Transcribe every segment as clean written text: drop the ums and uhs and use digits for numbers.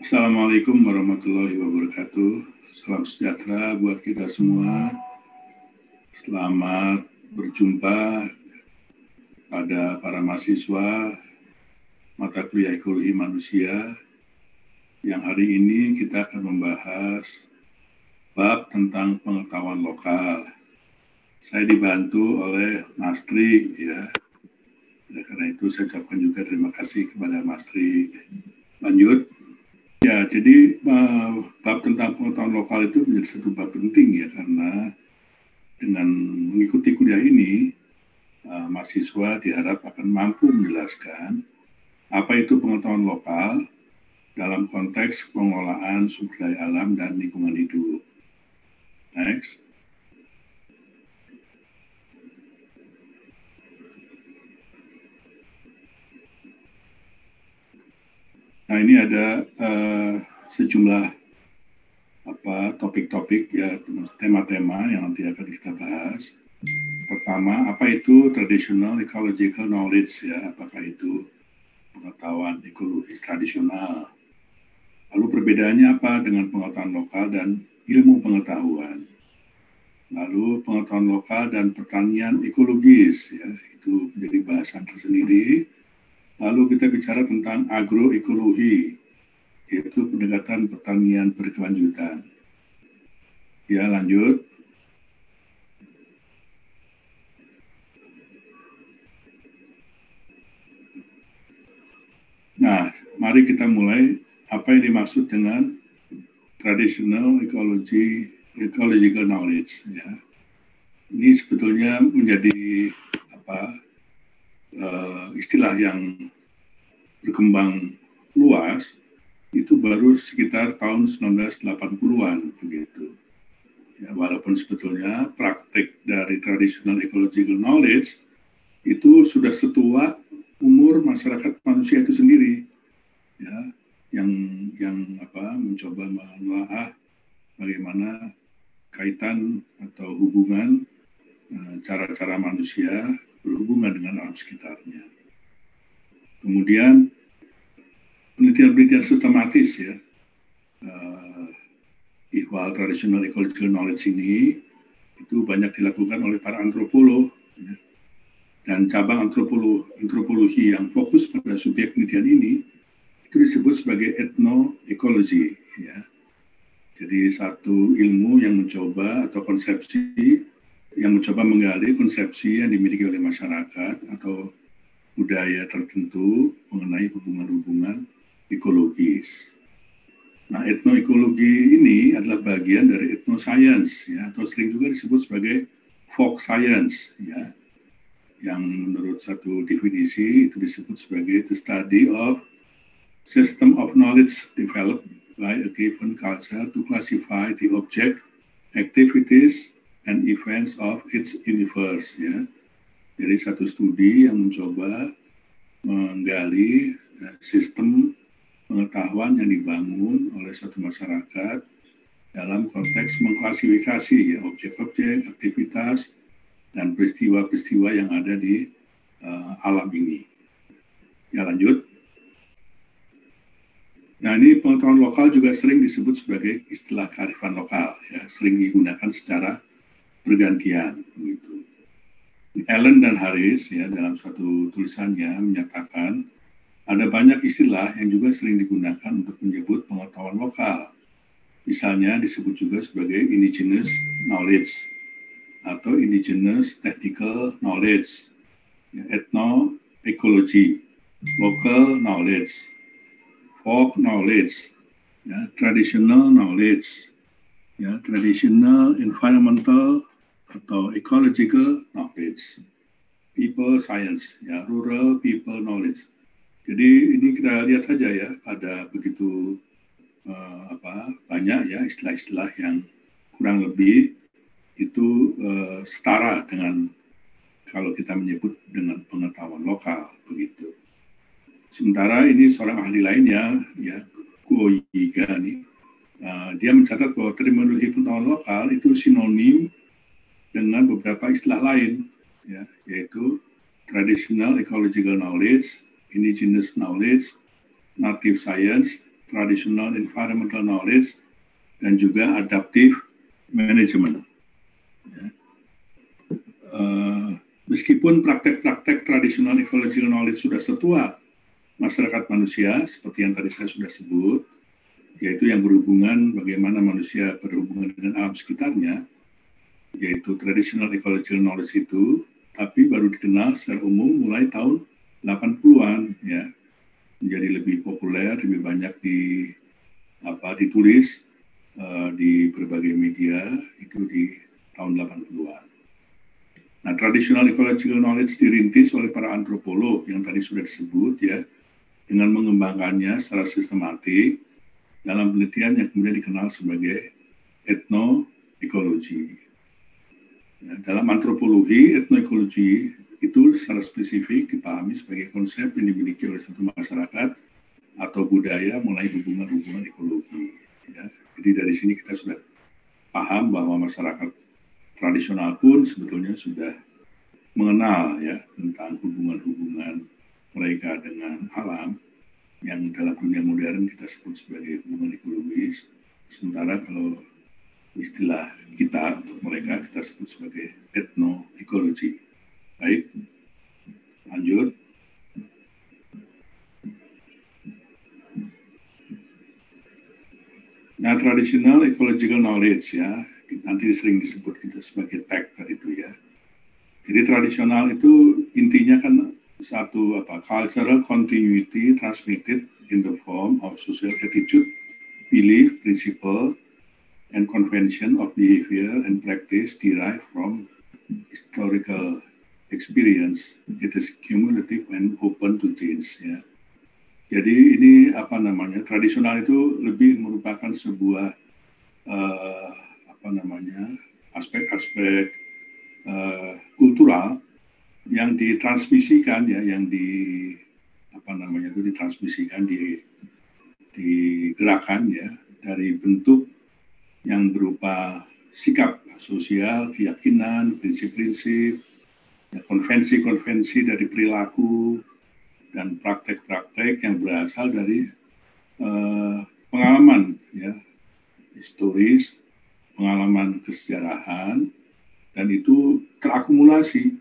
Assalamualaikum warahmatullahi wabarakatuh. Salam sejahtera buat kita semua. Selamat berjumpa pada para mahasiswa mata kuliah ekologi manusia yang hari ini kita akan membahas bab tentang pengetahuan lokal. Saya dibantu oleh Mas Tri, ya. Karena itu saya ucapkan juga terima kasih kepada Mas Tri. Lanjut. Ya, jadi bab tentang pengetahuan lokal itu menjadi satu bab penting ya, karena dengan mengikuti kuliah ini, mahasiswa diharap akan mampu menjelaskan apa itu pengetahuan lokal dalam konteks pengelolaan sumber daya alam dan lingkungan hidup. Next. Nah, ini ada sejumlah topik-topik ya, tema-tema yang nanti akan kita bahas. Pertama, apa itu traditional ecological knowledge ya? Apakah itu pengetahuan ekologis tradisional? Lalu perbedaannya apa dengan pengetahuan lokal dan ilmu pengetahuan? Lalu pengetahuan lokal dan pertanian ekologis ya, itu menjadi bahasan tersendiri. Lalu kita bicara tentang agroekologi, yaitu pendekatan pertanian berkelanjutan. Ya, lanjut. Nah, mari kita mulai apa yang dimaksud dengan traditional ecological knowledge. Ya. Ini sebetulnya menjadi istilah yang berkembang luas itu baru sekitar tahun 1980-an begitu. Ya, walaupun sebetulnya praktek dari traditional ecological knowledge itu sudah setua umur masyarakat manusia itu sendiri, ya, yang mencoba menelaah bagaimana kaitan atau hubungan cara-cara manusia berhubungan dengan alam sekitarnya. Kemudian penelitian-penelitian sistematis ya, ihwal traditional ecological knowledge ini itu banyak dilakukan oleh para antropolog ya. Dan cabang antropologi yang fokus pada subjek penelitian ini itu disebut sebagai ethnoecology ya. Jadi satu ilmu yang mencoba atau konsepsi yang mencoba menggali konsepsi yang dimiliki oleh masyarakat atau budaya tertentu mengenai hubungan-hubungan ekologis. Nah, etnoekologi ini adalah bagian dari etnoscience ya, atau sering juga disebut sebagai folk science ya, yang menurut satu definisi itu disebut sebagai the study of system of knowledge developed by a given culture to classify the object, activities, and events of its universe ya. Jadi satu studi yang mencoba menggali sistem pengetahuan yang dibangun oleh suatu masyarakat dalam konteks mengklasifikasi ya, objek-objek, aktivitas, dan peristiwa-peristiwa yang ada di alam ini. Ya, lanjut. Nah, ini pengetahuan lokal juga sering disebut sebagai istilah kearifan lokal, ya, sering digunakan secara bergantian. Gitu. Allen dan Harris ya, dalam suatu tulisannya menyatakan ada banyak istilah yang juga sering digunakan untuk menyebut pengetahuan lokal. Misalnya disebut juga sebagai indigenous knowledge atau indigenous technical knowledge, ya, ethnoecology, local knowledge, folk knowledge, ya, traditional knowledge, ya, traditional environmental atau ecological knowledge, people science, ya, rural people knowledge. Jadi ini kita lihat saja ya, ada begitu banyak ya istilah-istilah yang kurang lebih itu setara dengan kalau kita menyebut dengan pengetahuan lokal begitu. Sementara ini seorang ahli lainnya ya, Guo Yiga nih, dia mencatat bahwa terminologi pengetahuan lokal itu sinonim dengan beberapa istilah lain ya, yaitu traditional ecological knowledge, indigenous knowledge, native science, traditional environmental knowledge, dan juga adaptive management. Ya. Meskipun praktek-praktek tradisional ecological knowledge sudah setua masyarakat manusia, seperti yang tadi saya sudah sebut, yaitu yang berhubungan bagaimana manusia berhubungan dengan alam sekitarnya, yaitu traditional ecological knowledge itu, tapi baru dikenal secara umum mulai tahun 80-an, ya, menjadi lebih populer, lebih banyak ditulis di berbagai media itu di tahun 80-an. Nah, traditional ecological knowledge dirintis oleh para antropolog yang tadi sudah disebut, ya, dengan mengembangkannya secara sistematik dalam penelitian yang kemudian dikenal sebagai ethnoecology. Ya, dalam antropologi, etnoekologi itu secara spesifik dipahami sebagai konsep yang dimiliki oleh satu masyarakat atau budaya mengenai hubungan-hubungan ekologi. Ya. Jadi dari sini kita sudah paham bahwa masyarakat tradisional pun sebetulnya sudah mengenal, ya, tentang hubungan-hubungan mereka dengan alam yang dalam dunia modern kita sebut sebagai hubungan ekologis. Sementara kalau istilah kita untuk mereka kita sebut sebagai ethnoecology. Baik, lanjut. Nah, traditional ecological knowledge, ya, nanti sering disebut kita sebagai TEK tadi itu, ya. Jadi tradisional itu intinya kan satu cultural continuity transmitted in the form of social attitude, belief, principle, and convention of behavior and practice derived from historical experience. It is cumulative and open to change. Ya. Jadi ini tradisional itu lebih merupakan sebuah aspek-aspek kultural yang ditransmisikan, ya, yang ditransmisikan, digerakkan, ya, dari bentuk yang berupa sikap sosial, keyakinan, prinsip-prinsip, ya, konvensi-konvensi dari perilaku, dan praktek-praktek yang berasal dari pengalaman, ya, historis, pengalaman kesejarahan, dan itu terakumulasi,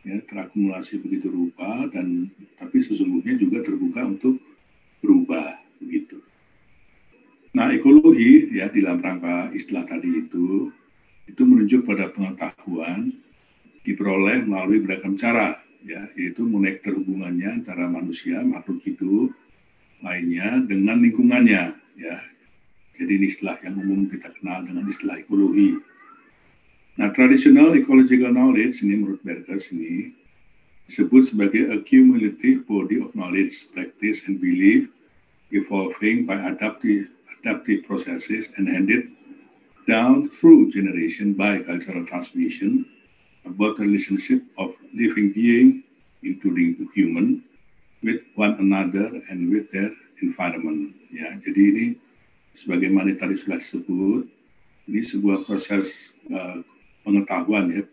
ya, terakumulasi begitu rupa, dan tapi sesungguhnya juga terbuka untuk berubah, begitu. Nah, ekologi, ya, di dalam rangka istilah tadi itu menunjuk pada pengetahuan diperoleh melalui beragam cara, ya, yaitu mengenai terhubungannya antara manusia, makhluk hidup lainnya dengan lingkungannya, ya. Jadi ini istilah yang umum kita kenal dengan istilah ekologi. Nah, traditional ecological knowledge ini menurut Berkes ini disebut sebagai a cumulative body of knowledge, practice, and belief evolving by adaptive processes and handed down through generation by cultural transmission about the relationship of living being, including the human, with one another and with their environment. Ya, jadi ini sebagaimana tadi sudah disebut, ini sebuah proses pengetahuan, ya.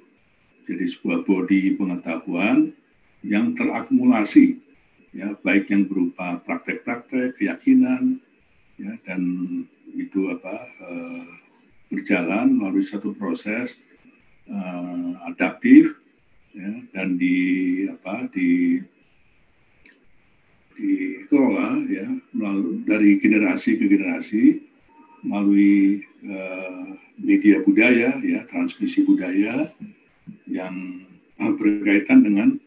Jadi sebuah body pengetahuan yang terakumulasi, ya, baik yang berupa praktek-praktek, keyakinan, ya, dan itu berjalan melalui satu proses adaptif, ya, dan dikelola, ya, dari generasi ke generasi melalui media budaya, ya, transmisi budaya yang berkaitan dengan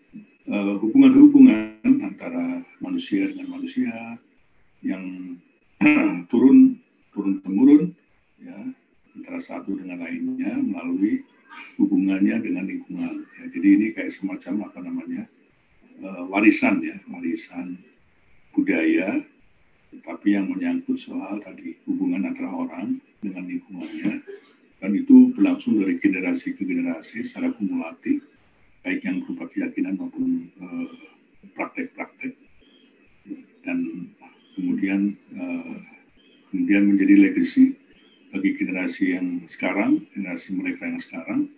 hubungan-hubungan antara manusia dengan manusia yang turun-temurun, ya, antara satu dengan lainnya melalui hubungannya dengan lingkungan. Ya, jadi ini kayak semacam warisan, ya, warisan budaya, tapi yang menyangkut soal tadi hubungan antara orang dengan lingkungannya, dan itu berlangsung dari generasi ke generasi secara kumulatif, baik yang berupa keyakinan maupun praktek-praktek, dan kemudian menjadi legacy bagi generasi yang sekarang, generasi mereka yang sekarang,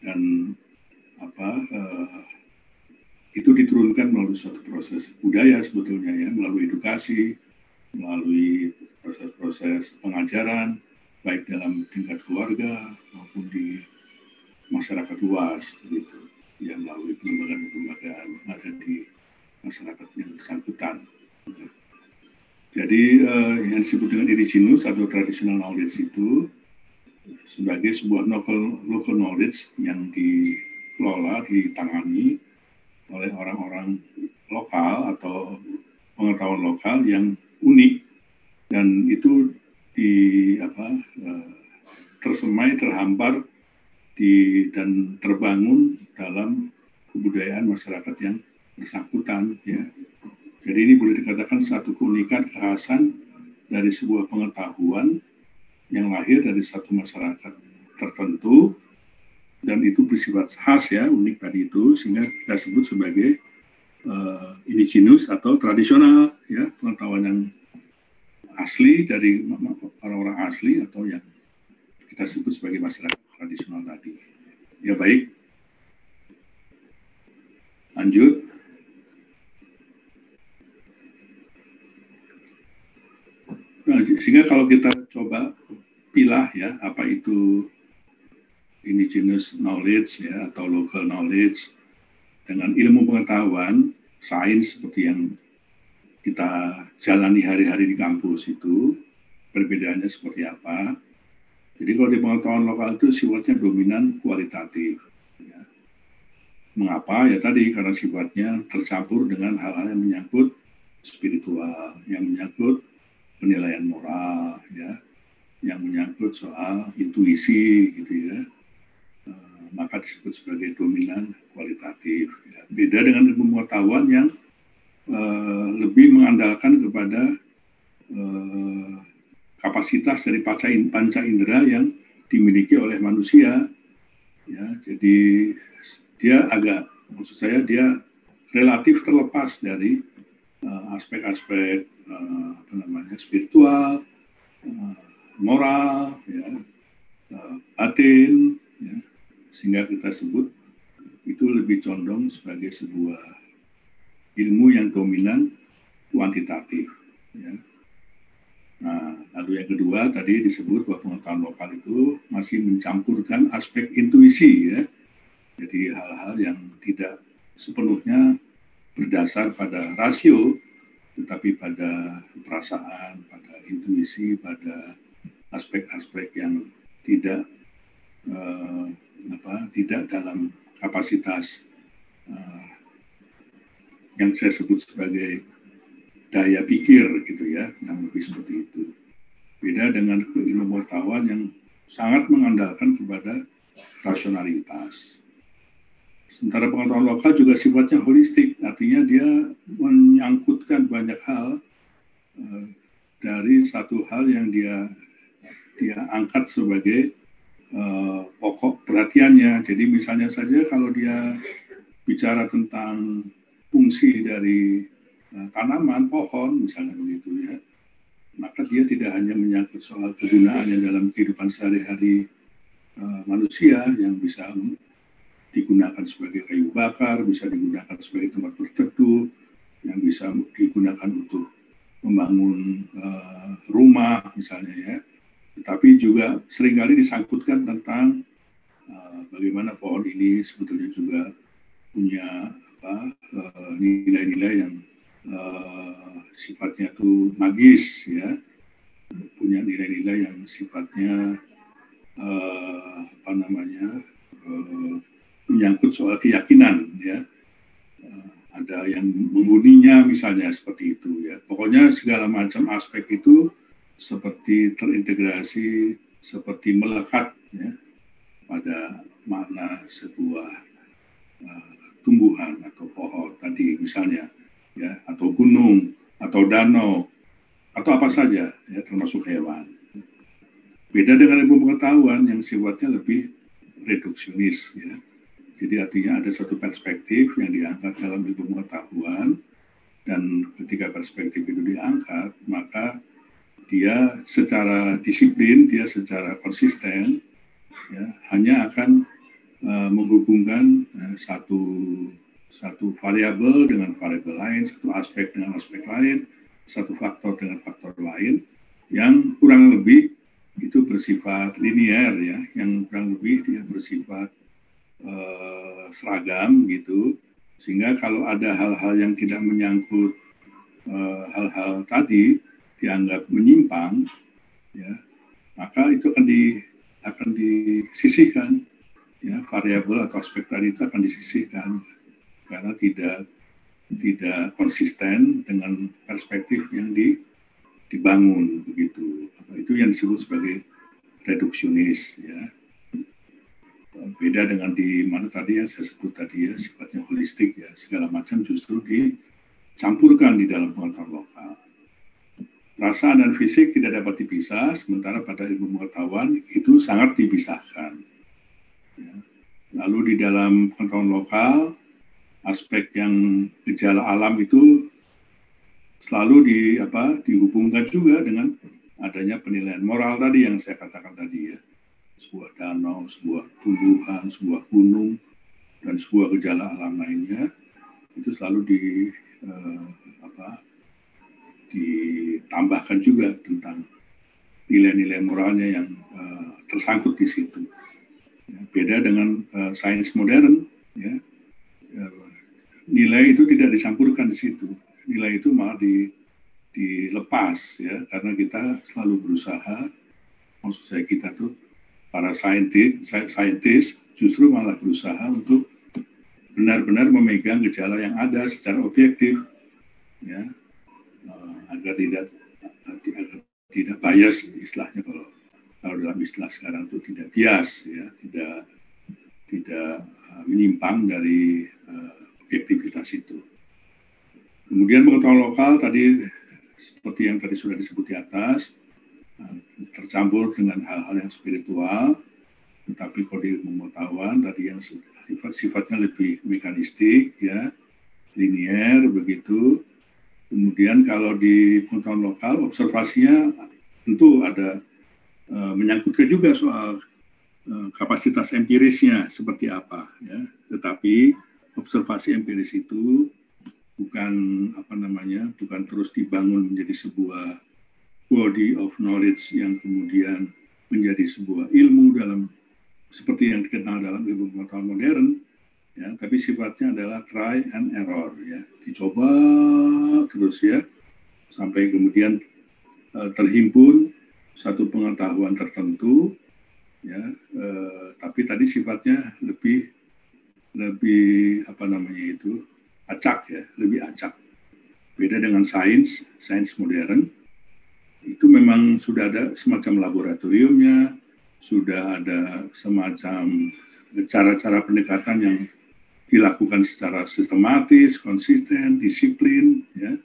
dan itu diturunkan melalui suatu proses budaya sebetulnya, ya, melalui edukasi, melalui proses-proses pengajaran, baik dalam tingkat keluarga maupun di masyarakat luas, begitu, ya, melalui kelembagaan-kelembagaan yang ada di masyarakat yang bersangkutan. Jadi yang disebut dengan indigenous atau traditional knowledge itu sebagai sebuah local knowledge yang dikelola, ditangani oleh orang-orang lokal atau pengetahuan lokal yang unik, dan itu tersemai, terhampar dan terbangun dalam kebudayaan masyarakat yang bersangkutan, ya. Jadi ini boleh dikatakan satu keunikan, kekhasan dari sebuah pengetahuan yang lahir dari satu masyarakat tertentu, dan itu bersifat khas, ya, unik tadi itu, sehingga kita sebut sebagai indigenous atau tradisional, ya, pengetahuan yang asli dari orang-orang asli atau yang kita sebut sebagai masyarakat tradisional tadi. Ya, baik. Lanjut. Nah, sehingga kalau kita coba pilah, ya, apa itu indigenous knowledge, ya, atau local knowledge dengan ilmu pengetahuan sains seperti yang kita jalani hari-hari di kampus itu, perbedaannya seperti apa. Jadi kalau di pengetahuan lokal itu sifatnya dominan kualitatif, ya. Mengapa? Ya tadi, karena sifatnya tercampur dengan hal-hal yang menyangkut spiritual, yang menyangkut penilaian moral, ya, yang menyangkut soal intuisi, gitu, ya. Maka disebut sebagai dominan kualitatif, ya. Beda dengan ilmu pengetahuan yang lebih mengandalkan kepada kapasitas dari panca indera yang dimiliki oleh manusia, ya. Jadi dia dia relatif terlepas dari aspek-aspek spiritual, moral, ya, batin, ya, sehingga kita sebut itu lebih condong sebagai sebuah ilmu yang dominan kuantitatif, ya. Nah, lalu yang kedua tadi disebut bahwa pengetahuan lokal itu masih mencampurkan aspek intuisi, ya. Jadi hal-hal yang tidak sepenuhnya berdasar pada rasio, tetapi pada perasaan, pada intuisi, pada aspek-aspek yang tidak dalam kapasitas yang saya sebut sebagai daya pikir, gitu, ya, yang lebih seperti itu. Beda dengan ilmu pengetahuan yang sangat mengandalkan kepada rasionalitas. Sementara pengetahuan lokal juga sifatnya holistik, artinya dia menyangkutkan banyak hal dari satu hal yang dia angkat sebagai pokok perhatiannya. Jadi misalnya saja kalau dia bicara tentang fungsi dari tanaman, pohon, misalnya begitu, ya, maka dia tidak hanya menyangkut soal kegunaannya dalam kehidupan sehari-hari manusia yang bisa digunakan sebagai kayu bakar, bisa digunakan sebagai tempat berteduh, yang bisa digunakan untuk membangun rumah, misalnya, ya. Tetapi juga seringkali disangkutkan tentang bagaimana pohon ini sebetulnya juga punya nilai-nilai yang sifatnya itu magis, ya, punya nilai-nilai yang sifatnya menyangkut soal keyakinan, ya. Ada yang menghuninya misalnya seperti itu, ya. Pokoknya segala macam aspek itu seperti terintegrasi, seperti melekat, ya, pada makna sebuah tumbuhan atau pohon tadi misalnya, ya, atau gunung atau danau atau apa saja, ya, termasuk hewan. Beda dengan ilmu pengetahuan yang sifatnya lebih reduksionis, ya. Jadi artinya ada satu perspektif yang diangkat dalam ilmu pengetahuan, dan ketika perspektif itu diangkat, maka dia secara disiplin, dia secara konsisten, ya, hanya akan menghubungkan satu variabel dengan variabel lain, satu aspek dengan aspek lain, satu faktor dengan faktor lain yang kurang lebih itu bersifat linear ya, yang kurang lebih dia bersifat seragam gitu, sehingga kalau ada hal-hal yang tidak menyangkut hal-hal tadi dianggap menyimpang, ya, maka itu akan disisihkan, ya, variabel atau aspek tadi itu akan disisihkan karena tidak konsisten dengan perspektif yang dibangun begitu. Itu yang disebut sebagai reduksionis, ya. Beda dengan di mana tadi yang saya sebut tadi ya, sifatnya holistik ya, segala macam justru dicampurkan di dalam pengetahuan lokal. Perasaan dan fisik tidak dapat dipisah, sementara pada ilmu pengetahuan itu sangat dipisahkan. Ya. Lalu di dalam pengetahuan lokal, aspek yang gejala alam itu selalu dihubungkan juga dengan adanya penilaian moral tadi yang saya katakan tadi ya. Sebuah danau, sebuah tumbuhan, sebuah gunung, dan sebuah gejala alam lainnya itu selalu ditambahkan juga tentang nilai-nilai moralnya yang tersangkut di situ. Ya, beda dengan sains modern, ya, nilai itu tidak dicampurkan di situ. Nilai itu malah dilepas ya, karena kita selalu berusaha, maksud saya kita tuh para saintis justru malah berusaha untuk benar-benar memegang gejala yang ada secara objektif, ya, agar tidak bias istilahnya, kalau dalam istilah sekarang itu tidak bias, ya, tidak menyimpang dari objektivitas itu. Kemudian pengetahuan lokal tadi seperti yang tadi sudah disebut di atas, tercampur dengan hal-hal yang spiritual, tetapi kalau di ilmu pengetahuan tadi yang sifatnya lebih mekanistik, ya, linier begitu. Kemudian kalau di pengetahuan lokal observasinya tentu ada menyangkutkan juga soal kapasitas empirisnya seperti apa, ya. Tetapi observasi empiris itu bukan bukan terus dibangun menjadi sebuah body of knowledge yang kemudian menjadi sebuah ilmu seperti yang dikenal dalam ilmu pengetahuan modern, ya, tapi sifatnya adalah try and error, ya, dicoba terus ya sampai kemudian terhimpun satu pengetahuan tertentu, ya, tapi tadi sifatnya lebih acak, ya, lebih acak. Beda dengan sains modern. Itu memang sudah ada semacam laboratoriumnya, sudah ada semacam cara-cara pendekatan yang dilakukan secara sistematis, konsisten, disiplin, ya.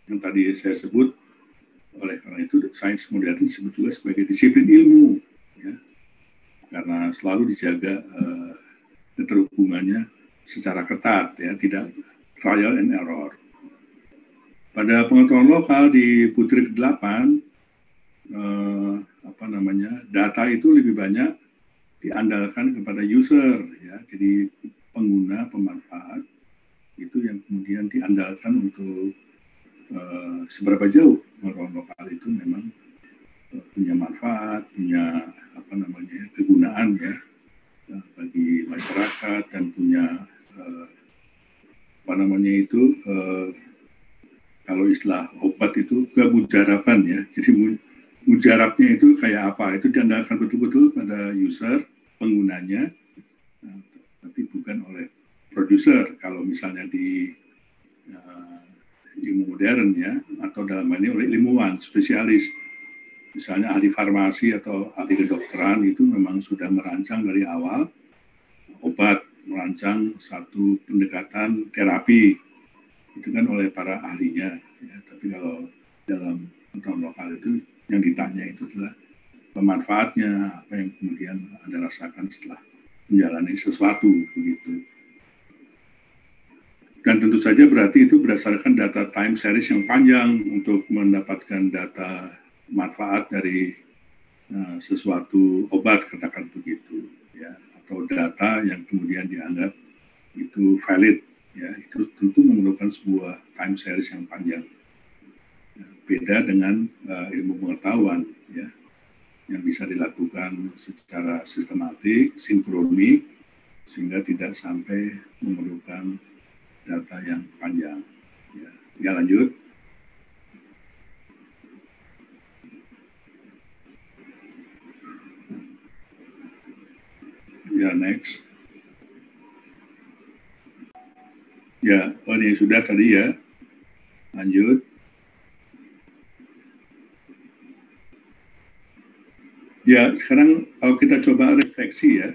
Yang tadi saya sebut, oleh karena itu sains modern disebut juga sebagai disiplin ilmu, ya. Karena selalu dijaga keterhubungannya secara ketat, ya, tidak trial and error. Pada pengetahuan lokal di putri ke-8, data itu lebih banyak diandalkan kepada user, ya, jadi pengguna, pemanfaat itu yang kemudian diandalkan untuk seberapa jauh pengetahuan lokal itu memang punya manfaat, punya kegunaan, ya, bagi masyarakat, dan punya kalau istilah obat itu kemujaraban, ya. Jadi mujarabnya itu kayak apa? Itu diandalkan betul-betul pada user, penggunanya, tapi bukan oleh produser. Kalau misalnya di ilmu modern, ya, atau dalam hal ini oleh ilmuwan, spesialis. Misalnya ahli farmasi atau ahli kedokteran itu memang sudah merancang dari awal obat, merancang satu pendekatan terapi. Itu kan oleh para ahlinya, ya. Tapi kalau dalam pengetahuan lokal itu yang ditanya itu adalah pemanfaatnya, apa yang kemudian Anda rasakan setelah menjalani sesuatu begitu. Dan tentu saja berarti itu berdasarkan data time series yang panjang untuk mendapatkan data manfaat dari sesuatu obat, katakan begitu, ya, atau data yang kemudian dianggap itu valid. Ya, itu tentu memerlukan sebuah time series yang panjang. beda dengan ilmu pengetahuan, ya, yang bisa dilakukan secara sistematik, sinkronik, sehingga tidak sampai memerlukan data yang panjang. Ya, lanjut. Ya, next. Ya, ini sudah tadi ya. Lanjut. Ya, sekarang kalau kita coba refleksi ya,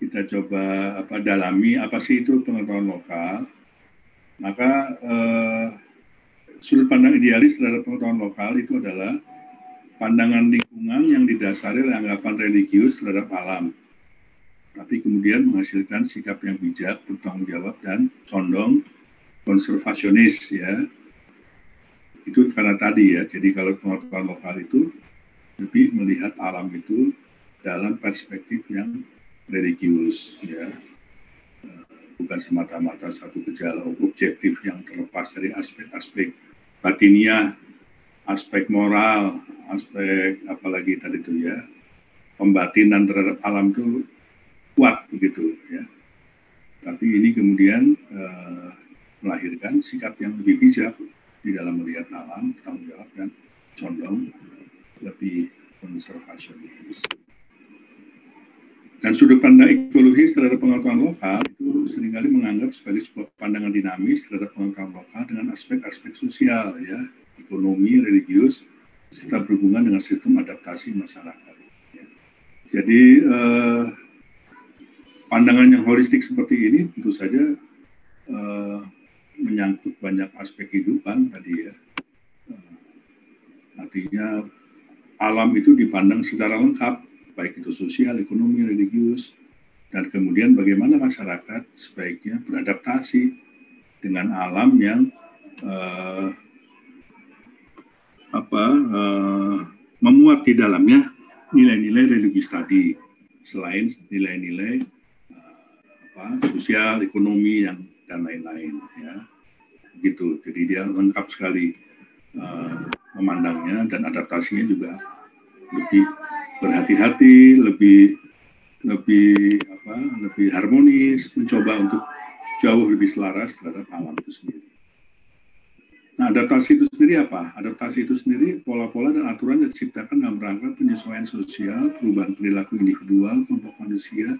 kita coba dalami apa sih itu pengetahuan lokal, maka sudut pandang idealis terhadap pengetahuan lokal itu adalah pandangan lingkungan yang didasari oleh anggapan religius terhadap alam, tapi kemudian menghasilkan sikap yang bijak, bertanggung jawab, dan condong konservasionis ya. Itu karena tadi ya, jadi kalau pengetahuan lokal itu lebih melihat alam itu dalam perspektif yang religius ya, bukan semata-mata satu gejala objektif yang terlepas dari aspek-aspek batiniah, aspek moral, aspek apalagi tadi itu ya, pembatinan terhadap alam itu kuat begitu ya. Tapi ini kemudian melahirkan sikap yang lebih bijak di dalam melihat alam, tanggung jawab, dan condong lebih konservasionis. Dan sudut pandang ekologis terhadap pengetahuan lokal itu seringkali menganggap sebagai sebuah pandangan dinamis terhadap pengetahuan lokal dengan aspek-aspek sosial, ya, ekonomi, religius, serta berhubungan dengan sistem adaptasi masyarakat. Ya. Jadi pandangan yang holistik seperti ini tentu saja menyangkut banyak aspek kehidupan tadi ya. Artinya alam itu dipandang secara lengkap, baik itu sosial, ekonomi, religius, dan kemudian bagaimana masyarakat sebaiknya beradaptasi dengan alam yang memuat di dalamnya nilai-nilai religius tadi, selain nilai-nilai sosial, ekonomi, dan lain-lain, ya, gitu. Jadi dia lengkap sekali memandangnya, dan adaptasinya juga lebih berhati-hati, lebih harmonis, mencoba untuk jauh lebih selaras terhadap alam itu sendiri. Nah, adaptasi itu sendiri apa? Adaptasi itu sendiri pola-pola dan aturan yang diciptakan dalam rangka penyesuaian sosial, perubahan perilaku individual, kelompok manusia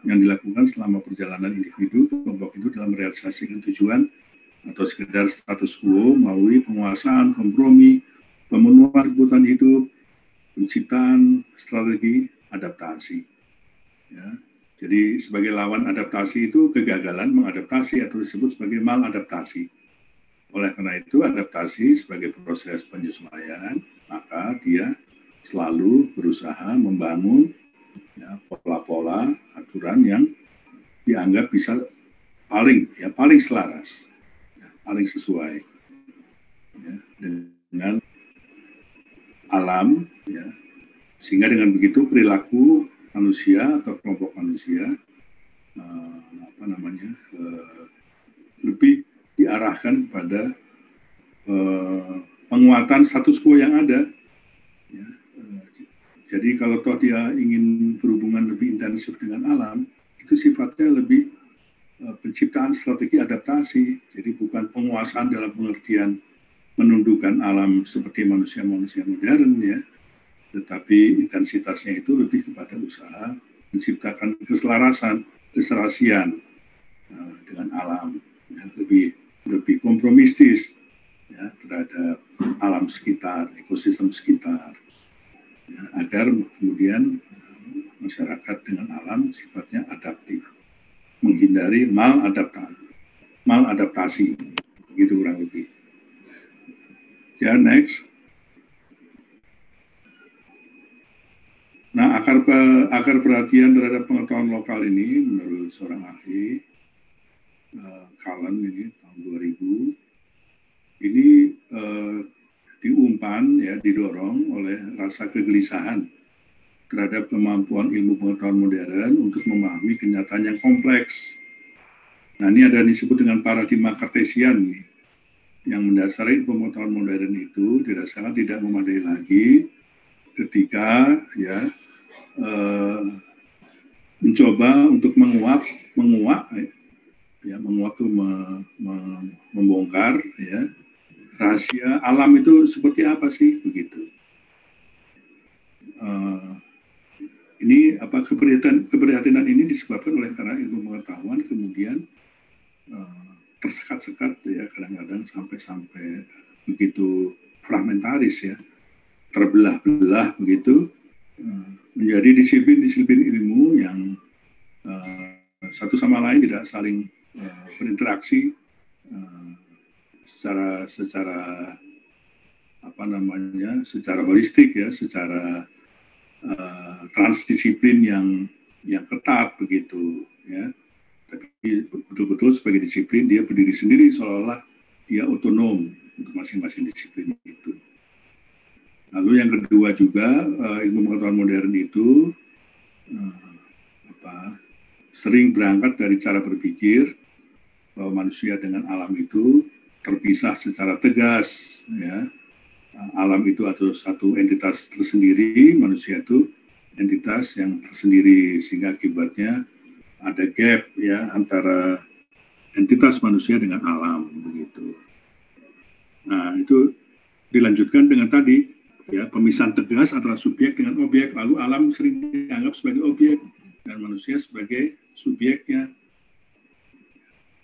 yang dilakukan selama perjalanan individu kelompok itu dalam merealisasikan tujuan atau sekedar status quo melalui penguasaan, kompromi, pemenuhan kebutuhan hidup, penciptaan strategi adaptasi. Ya. Jadi sebagai lawan adaptasi itu kegagalan mengadaptasi atau disebut sebagai maladaptasi. Oleh karena itu adaptasi sebagai proses penyesuaian, maka dia selalu berusaha membangun ya, pola-pola aturan yang dianggap bisa paling selaras, ya, paling sesuai ya, dengan alam, ya, sehingga dengan begitu perilaku manusia atau kelompok manusia lebih diarahkan kepada penguatan status quo yang ada. Ya, jadi kalau toh dia ingin berhubungan lebih intensif dengan alam, itu sifatnya lebih penciptaan strategi adaptasi. Jadi bukan penguasaan dalam pengertian menundukkan alam seperti manusia-manusia modern ya, tetapi intensitasnya itu lebih kepada usaha menciptakan keselarasan, keserasian dengan alam, ya, lebih kompromistis ya, terhadap alam sekitar, ekosistem sekitar, ya, agar kemudian masyarakat dengan alam sifatnya adaptif, menghindari maladaptasi, begitu kurang lebih. Ya, next. Nah, akar perhatian terhadap pengetahuan lokal ini menurut seorang ahli, Cullen ini tahun 2000, ini didorong oleh rasa kegelisahan terhadap kemampuan ilmu pengetahuan modern untuk memahami kenyataan yang kompleks. Nah, ini ada disebut dengan paradigma Kartesian nih. yang mendasari pengetahuan modern itu dirasakan tidak memadai lagi ketika mencoba untuk menguak itu membongkar rahasia alam itu seperti apa sih begitu. Ini keprihatinan ini disebabkan oleh karena ilmu pengetahuan kemudian tersekat-sekat kadang-kadang sampai begitu fragmentaris terbelah-belah begitu menjadi disiplin-disiplin ilmu yang satu sama lain tidak saling berinteraksi secara holistik secara transdisiplin yang ketat begitu tapi betul-betul sebagai disiplin dia berdiri sendiri seolah-olah dia otonom untuk masing-masing disiplin itu. Lalu yang kedua juga ilmu pengetahuan modern itu sering berangkat dari cara berpikir bahwa manusia dengan alam itu terpisah secara tegas alam itu atau satu entitas tersendiri, manusia itu entitas yang tersendiri sehingga akibatnya ada gap antara entitas manusia dengan alam begitu. Nah, itu dilanjutkan dengan tadi pemisahan tegas antara subjek dengan objek, lalu alam sering dianggap sebagai objek dan manusia sebagai subjeknya.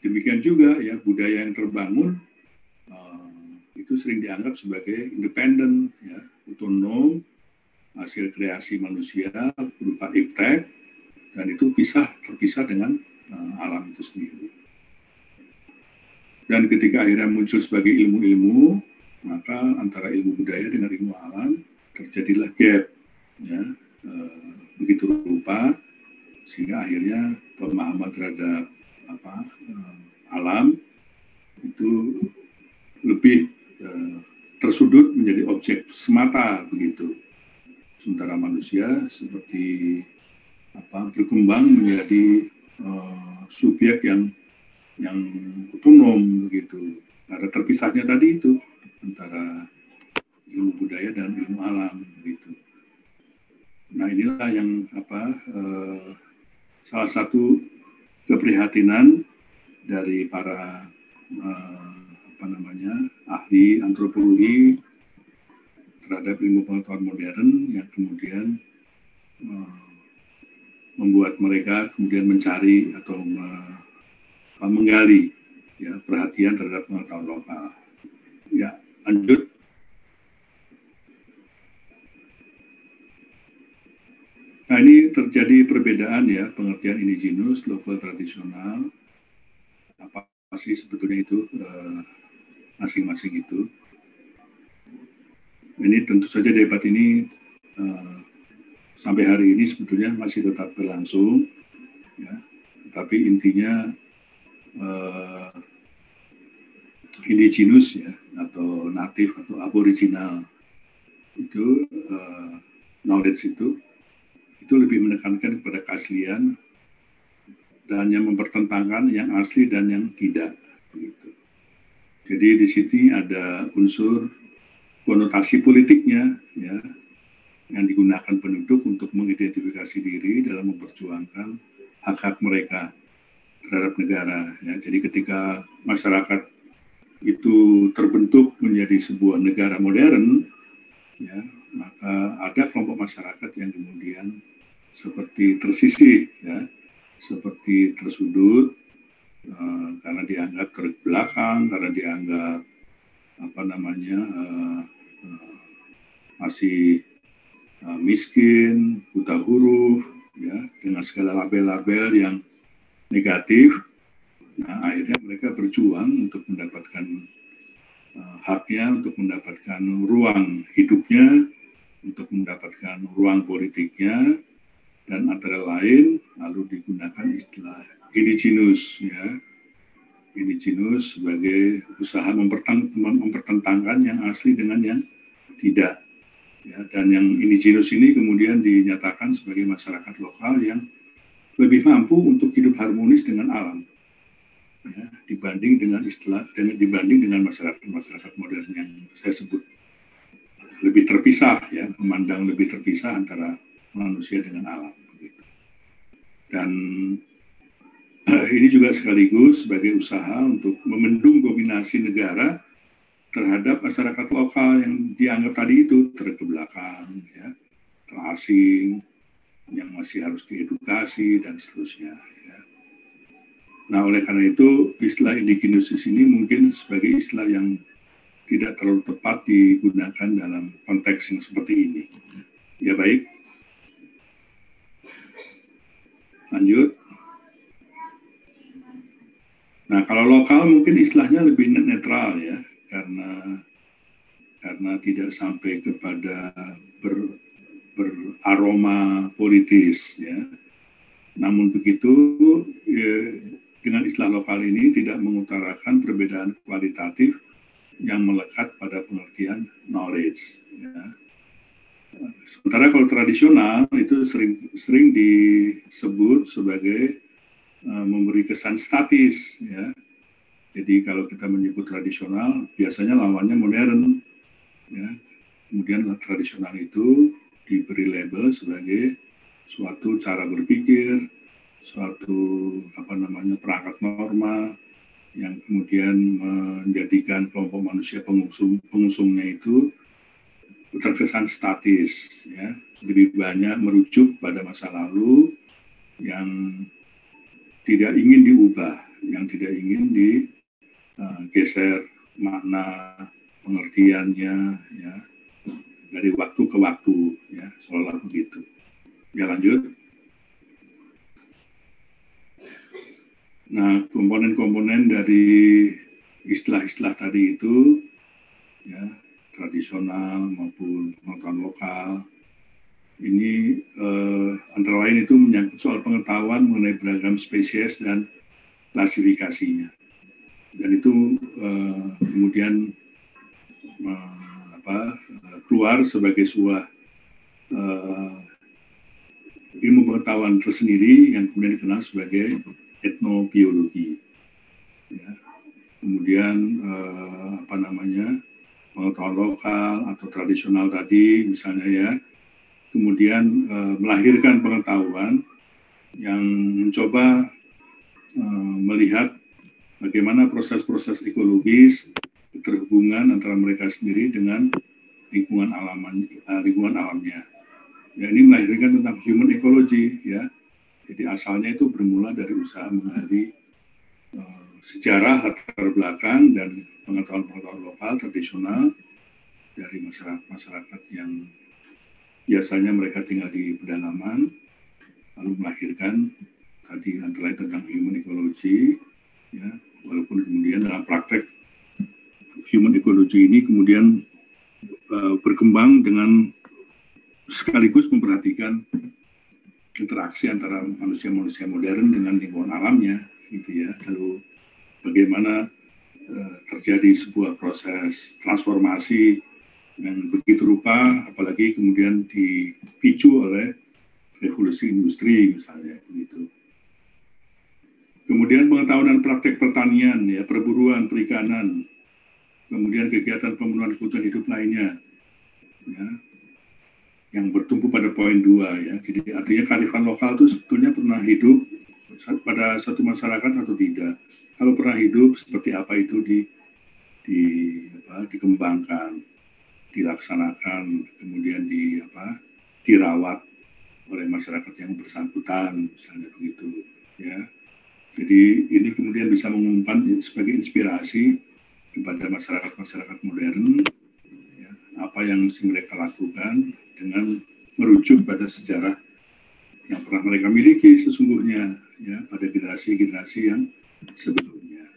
Demikian juga budaya yang terbangun itu sering dianggap sebagai independen, otonom, hasil kreasi manusia berupa iptek, dan itu terpisah dengan alam itu sendiri. Dan ketika akhirnya muncul sebagai ilmu-ilmu, maka antara ilmu budaya dengan ilmu alam terjadilah gap, begitu rupa, sehingga akhirnya pemahaman terhadap alam itu lebih tersudut menjadi objek semata begitu. Sementara manusia seperti berkembang menjadi subjek yang otonom begitu. Ada terpisahnya tadi itu antara ilmu budaya dan ilmu alam begitu. Nah, inilah yang salah satu keprihatinan dari para ahli antropologi terhadap ilmu pengetahuan modern yang kemudian membuat mereka kemudian mencari atau menggali perhatian terhadap pengetahuan lokal. Lanjut. Nah, ini terjadi perbedaan pengertian indigenous, lokal, tradisional. Apa sih sebetulnya itu masing-masing itu? Ini tentu saja debat ini sampai hari ini sebetulnya masih tetap berlangsung, tapi intinya indigenous atau natif atau aboriginal itu knowledge itu lebih menekankan kepada keaslian dan yang mempertentangkan yang asli dan yang tidak begitu. Jadi di sini ada unsur konotasi politiknya yang digunakan penduduk untuk mengidentifikasi diri dalam memperjuangkan hak-hak mereka terhadap negara. Jadi ketika masyarakat itu terbentuk menjadi sebuah negara modern, maka ada kelompok masyarakat yang kemudian seperti tersisih, seperti tersudut karena dianggap terbelakang, karena dianggap masih miskin, buta huruf, dengan segala label-label yang negatif. Nah, akhirnya mereka berjuang untuk mendapatkan haknya, untuk mendapatkan ruang hidupnya, untuk mendapatkan ruang politiknya, dan antara lain lalu digunakan istilah indigenous, indigenous sebagai usaha mempertentangkan yang asli dengan yang tidak. Dan yang indigenous ini kemudian dinyatakan sebagai masyarakat lokal yang lebih mampu untuk hidup harmonis dengan alam. ya, dibanding dengan masyarakat modern yang saya sebut lebih terpisah, ya, memandang lebih terpisah antara manusia dengan alam. Begitu. Dan ini juga sekaligus sebagai usaha untuk membendung dominasi negara terhadap masyarakat lokal yang dianggap tadi itu terkebelakang, ya, terasing, yang masih harus diedukasi dan seterusnya. Ya. Nah, oleh karena itu istilah indigenous di sini mungkin sebagai istilah yang tidak terlalu tepat digunakan dalam konteks yang seperti ini. Ya baik. Lanjut. Nah, kalau lokal mungkin istilahnya lebih netral, ya, karena tidak sampai kepada beraroma politis, ya. Namun begitu, ya, dengan istilah lokal ini tidak mengutarakan perbedaan kualitatif yang melekat pada pengertian knowledge. Ya. Sementara kalau tradisional itu sering disebut sebagai memberi kesan statis, ya. Jadi kalau kita menyebut tradisional, biasanya lawannya modern, ya. Kemudian tradisional itu diberi label sebagai suatu cara berpikir, suatu perangkat norma yang kemudian menjadikan kelompok manusia pengusungnya itu terkesan statis, ya, lebih banyak merujuk pada masa lalu yang tidak ingin diubah, yang tidak ingin digeser makna pengertiannya, ya, dari waktu ke waktu, ya, seolah begitu. Ya, lanjut. Nah, komponen-komponen dari istilah-istilah tadi itu, ya, tradisional maupun pengetahuan lokal, ini antara lain itu menyangkut soal pengetahuan mengenai beragam spesies dan klasifikasinya. Dan itu kemudian keluar sebagai sebuah ilmu pengetahuan tersendiri yang kemudian dikenal sebagai etnobiologi. Ya. Kemudian pengetahuan lokal atau tradisional tadi misalnya, ya, kemudian melahirkan pengetahuan yang mencoba melihat bagaimana proses-proses ekologis keterhubungan antara mereka sendiri dengan lingkungan alamnya. Ya, ini melahirkan tentang human ecology, ya. Jadi asalnya itu bermula dari usaha menggali sejarah latar belakang dan pengetahuan-pengetahuan lokal tradisional dari masyarakat yang biasanya mereka tinggal di pedalaman, lalu melahirkan tadi antara lain tentang human ecology, ya, walaupun kemudian dalam praktek human ecology ini kemudian berkembang dengan sekaligus memperhatikan interaksi antara manusia-manusia modern dengan lingkungan alamnya, gitu ya. Lalu bagaimana terjadi sebuah proses transformasi yang begitu rupa, apalagi kemudian dipicu oleh revolusi industri misalnya, begitu. Kemudian pengetahuan dan praktek pertanian, ya, perburuan, perikanan, kemudian kegiatan pemenuhan kebutuhan hidup lainnya, ya, yang bertumpu pada poin 2, ya. Jadi artinya kearifan lokal itu sebetulnya pernah hidup pada satu masyarakat atau tidak. Kalau pernah hidup, seperti apa itu dikembangkan, dilaksanakan, kemudian dirawat oleh masyarakat yang bersangkutan, misalnya begitu, ya. Jadi ini kemudian bisa mengumpan sebagai inspirasi kepada masyarakat modern, ya, apa yang mereka lakukan dengan merujuk pada sejarah yang pernah mereka miliki sesungguhnya, ya, pada generasi-generasi yang sebelumnya.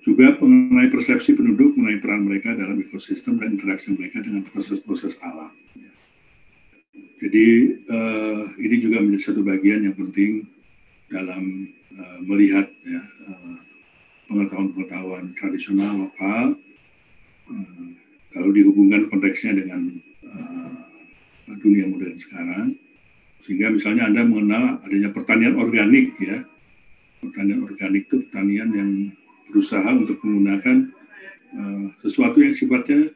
Juga mengenai persepsi penduduk mengenai peran mereka dalam ekosistem dan interaksi mereka dengan proses-proses alam. Ya. Jadi ini juga menjadi satu bagian yang penting dalam melihat, ya, pengetahuan-pengetahuan tradisional lokal, kalau dihubungkan konteksnya dengan dunia modern sekarang, sehingga misalnya Anda mengenal adanya pertanian organik, ya. pertanian organik itu pertanian yang berusaha untuk menggunakan sesuatu yang sifatnya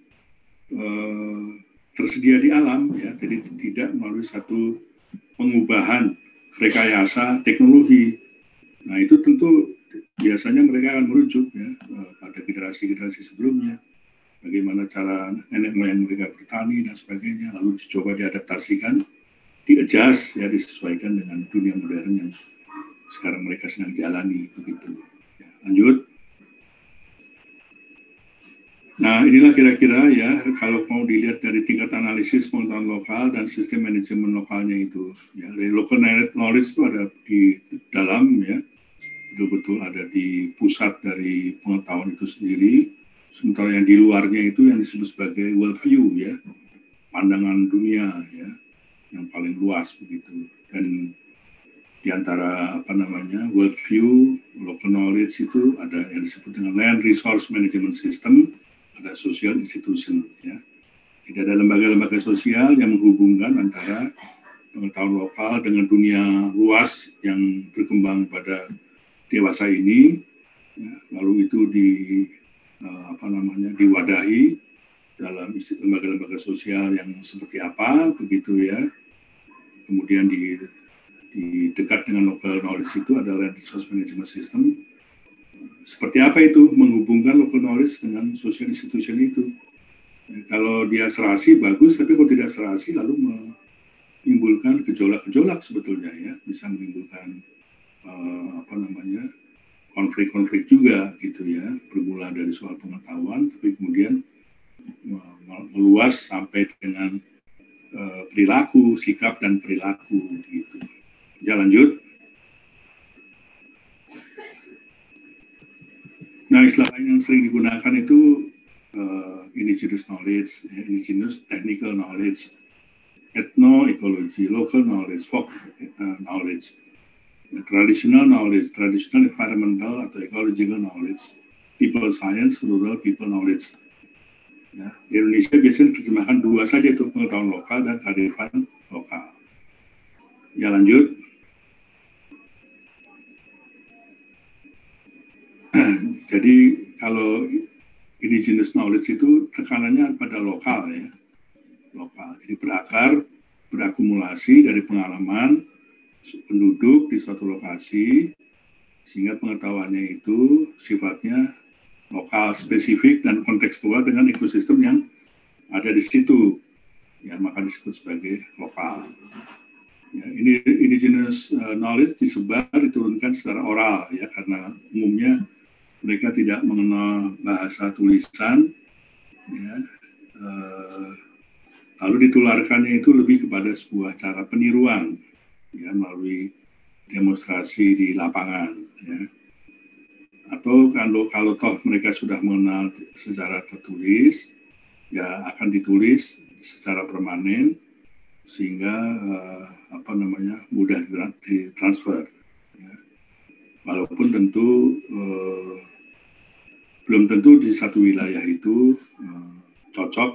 tersedia di alam, ya, jadi tidak melalui satu pengubahan rekayasa teknologi. Nah, itu tentu biasanya mereka akan merujuk, ya, pada generasi-generasi sebelumnya, bagaimana cara nenek moyang mereka bertani dan sebagainya, lalu dicoba diadaptasikan, di-adjust, ya, disesuaikan dengan dunia modern yang sekarang mereka sedang jalani, begitu. Ya, lanjut. Nah, inilah kira-kira, ya, kalau mau dilihat dari tingkat analisis pengetahuan lokal dan sistem manajemen lokalnya itu, ya, dari local knowledge itu ada di dalam, ya, betul-betul ada di pusat dari pengetahuan itu sendiri, sementara yang di luarnya itu yang disebut sebagai world view, ya, pandangan dunia, ya, yang paling luas begitu. Dan di antara world view, local knowledge itu ada yang disebut dengan land resource management system, ada social institution, ya. Jadi ada lembaga-lembaga sosial yang menghubungkan antara pengetahuan lokal dengan dunia luas yang berkembang pada dewasa ini, ya, lalu itu diwadahi dalam lembaga-lembaga sosial yang seperti apa, begitu, ya. Kemudian di dekat dengan local knowledge itu ada land resource management system. Seperti apa itu menghubungkan local knowledge dengan social institution itu? Ya, kalau dia serasi bagus, tapi kalau tidak serasi lalu menimbulkan gejolak-gejolak sebetulnya, ya, bisa menimbulkan konflik-konflik juga, gitu, ya, bermula dari soal pengetahuan, tapi kemudian meluas sampai dengan perilaku, sikap dan perilaku, gitu. Ya, lanjut. Nah, istilah lain yang sering digunakan itu indigenous knowledge, indigenous technical knowledge, ethno-ecology, local knowledge, folk knowledge, traditional knowledge, traditional environmental atau ecological knowledge, people science, rural people knowledge. Ya, di Indonesia biasanya diterjemahkan dua saja, itu pengetahuan lokal dan kearifan lokal. Ya, lanjut. Jadi kalau indigenous knowledge itu tekanannya pada lokal, ya, lokal. Jadi berakumulasi dari pengalaman penduduk di suatu lokasi, sehingga pengetahuannya itu sifatnya lokal, spesifik dan kontekstual dengan ekosistem yang ada di situ, ya, maka disebut sebagai lokal. Ya, ini indigenous knowledge disebar, diturunkan secara oral, ya, karena umumnya mereka tidak mengenal bahasa tulisan, ya, lalu ditularkannya itu lebih kepada sebuah cara peniruan, ya, melalui demonstrasi di lapangan, ya. Atau kalau toh mereka sudah mengenal secara tertulis, ya akan ditulis secara permanen sehingga mudah ditransfer, ya. Walaupun tentu belum tentu di satu wilayah itu cocok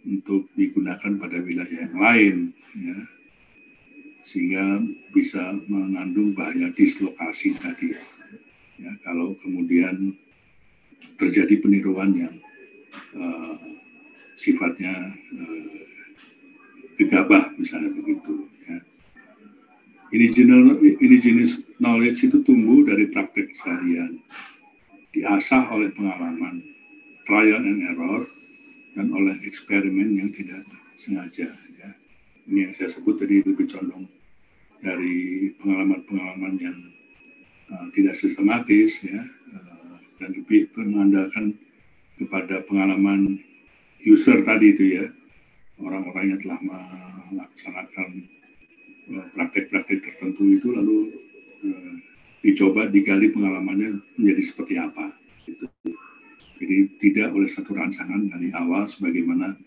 untuk digunakan pada wilayah yang lain, ya, sehingga bisa mengandung bahaya dislokasi tadi, ya, kalau kemudian terjadi peniruan yang sifatnya gegabah, misalnya begitu, ya. Indigenous knowledge itu tumbuh dari praktek keseharian, diasah oleh pengalaman, trial and error, dan oleh eksperimen yang tidak sengaja, ya. Ini yang saya sebut tadi lebih condong dari pengalaman-pengalaman yang tidak sistematis, ya, dan lebih mengandalkan kepada pengalaman user tadi itu, ya, orang-orang yang telah melaksanakan praktek-praktek tertentu itu, lalu dicoba digali pengalamannya menjadi seperti apa, gitu. Jadi tidak oleh satu rancangan dari awal sebagaimana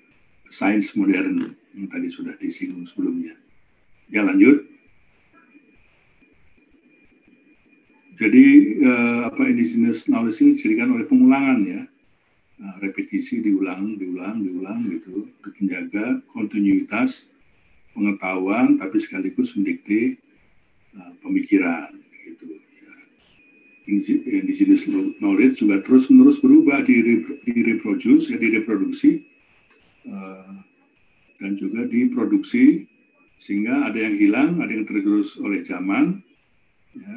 sains modern yang tadi sudah disinggung sebelumnya. Ya, lanjut. Jadi indigenous knowledge ini dicirikan oleh pengulangan, ya, repetisi, diulang gitu, untuk menjaga kontinuitas pengetahuan tapi sekaligus mendikte pemikiran, gitu, ya. indigenous knowledge juga terus-menerus berubah, direproduksi, dan juga diproduksi, sehingga ada yang hilang, ada yang tergerus oleh zaman, ya,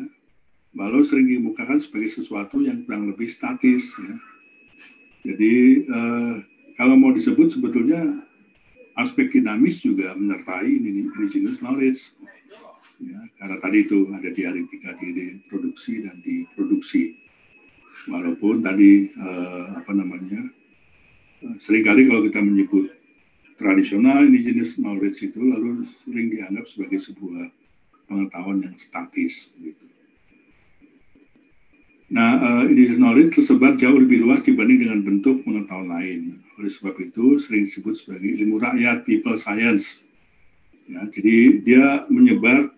lalu sering dimukakan sebagai sesuatu yang kurang lebih statis. Ya. Jadi kalau mau disebut sebetulnya aspek dinamis juga menyertai indigenous knowledge. Ya, karena tadi itu ada dialektika di produksi dan diproduksi. Walaupun tadi seringkali kalau kita menyebut tradisional indigenous knowledge itu lalu sering dianggap sebagai sebuah pengetahuan yang statis. Gitu. Nah, indigenous knowledge tersebar jauh lebih luas dibanding dengan bentuk pengetahuan lain. Oleh sebab itu sering disebut sebagai ilmu rakyat, people science. Ya, jadi dia menyebar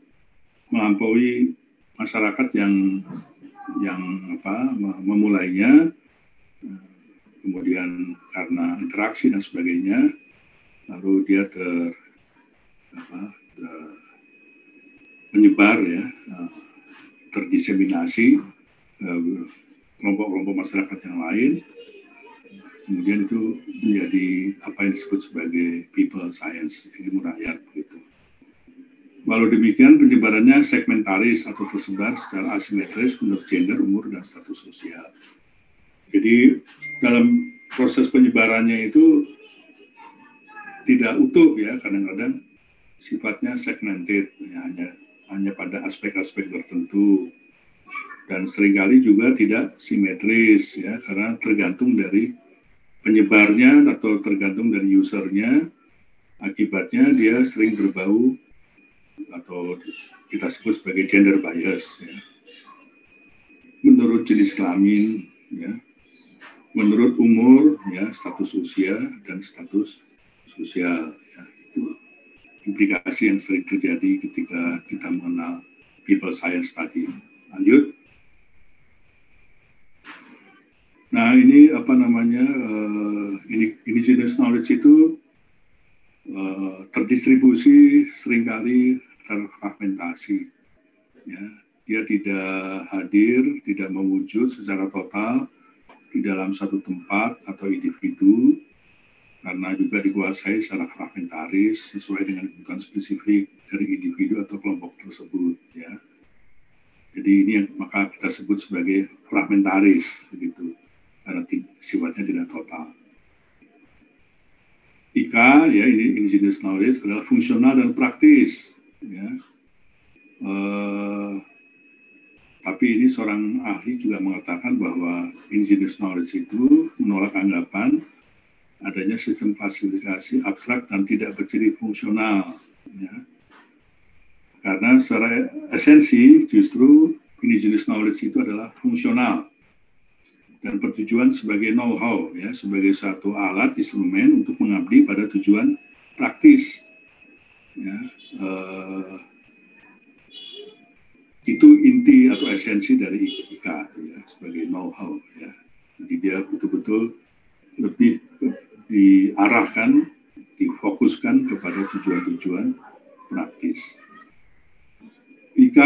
melampaui masyarakat yang memulainya, kemudian karena interaksi dan sebagainya, lalu dia menyebar, ya, terdiseminasi kelompok-kelompok masyarakat yang lain, kemudian itu menjadi apa yang disebut sebagai people science, ilmu rakyat, begitu. Walau demikian, penyebarannya segmentaris atau tersebar secara asimetris menurut gender, umur, dan status sosial. Jadi dalam proses penyebarannya itu tidak utuh, ya, kadang-kadang sifatnya segmented, ya, hanya pada aspek-aspek tertentu, dan seringkali juga tidak simetris, ya, karena tergantung dari penyebarnya atau tergantung dari usernya. Akibatnya dia sering berbau atau kita sebut sebagai gender bias, ya. Menurut jenis kelamin, ya, menurut umur, ya, status usia dan status sosial, ya, itu implikasi yang sering terjadi ketika kita mengenal people science tadi. Lanjut. Nah, ini indigenous knowledge itu terdistribusi seringkali terfragmentasi. Ya, dia tidak hadir, tidak mewujud secara total di dalam satu tempat atau individu, karena juga dikuasai secara fragmentaris sesuai dengan kebutuhan spesifik dari individu atau kelompok tersebut. Ya. Jadi ini yang maka kita sebut sebagai fragmentaris, begitu, karena sifatnya tidak total. IK, ya, ini indigenous knowledge adalah fungsional dan praktis, ya. Tapi ini seorang ahli juga mengatakan bahwa indigenous knowledge itu menolak anggapan adanya sistem klasifikasi abstrak dan tidak berciri fungsional, ya. Karena secara esensi justru indigenous knowledge itu adalah fungsional dan bertujuan sebagai know-how, ya, sebagai satu alat instrumen untuk mengabdi pada tujuan praktis. Ya, itu inti atau esensi dari IK, ya, sebagai know-how. Ya. Jadi dia betul-betul lebih diarahkan, difokuskan kepada tujuan-tujuan praktis. IK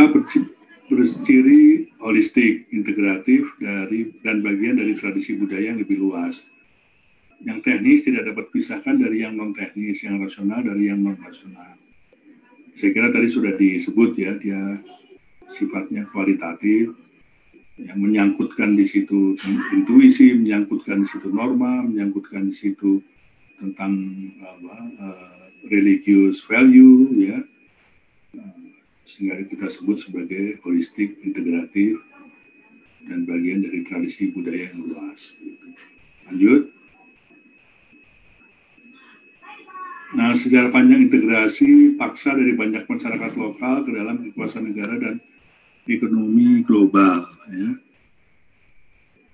berciri holistik, integratif dan bagian dari tradisi budaya yang lebih luas. Yang teknis tidak dapat dipisahkan dari yang non-teknis, yang rasional dari yang non-rasional. Saya kira tadi sudah disebut, ya, dia sifatnya kualitatif, yang menyangkutkan di situ intuisi, menyangkutkan di situ norma, menyangkutkan di situ tentang religious value, ya. Sehingga kita sebut sebagai holistik, integratif, dan bagian dari tradisi budaya yang luas. Lanjut. Nah, sejarah panjang integrasi paksa dari banyak masyarakat lokal ke dalam kekuasaan negara dan ekonomi global. Ya.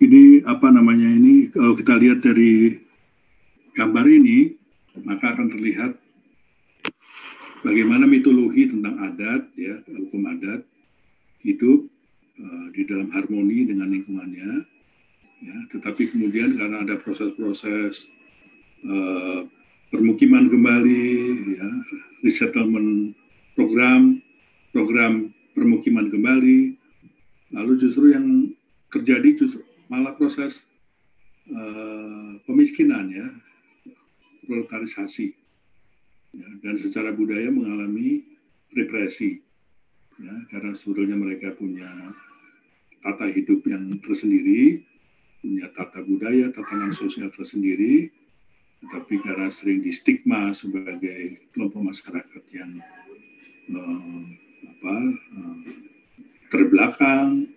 Ini kalau kita lihat dari gambar ini, maka akan terlihat bagaimana mitologi tentang adat, ya, hukum adat hidup di dalam harmoni dengan lingkungannya, ya, tetapi kemudian karena ada proses-proses permukiman kembali, ya, resettlement program permukiman kembali, lalu justru yang terjadi justru malah proses pemiskinan ya, proletarisasi ya, dan secara budaya mengalami represi ya, karena sebetulnya mereka punya tata hidup yang tersendiri, punya tata budaya, tatanan sosial tersendiri, tetapi karena sering distigma sebagai kelompok masyarakat yang terbelakang,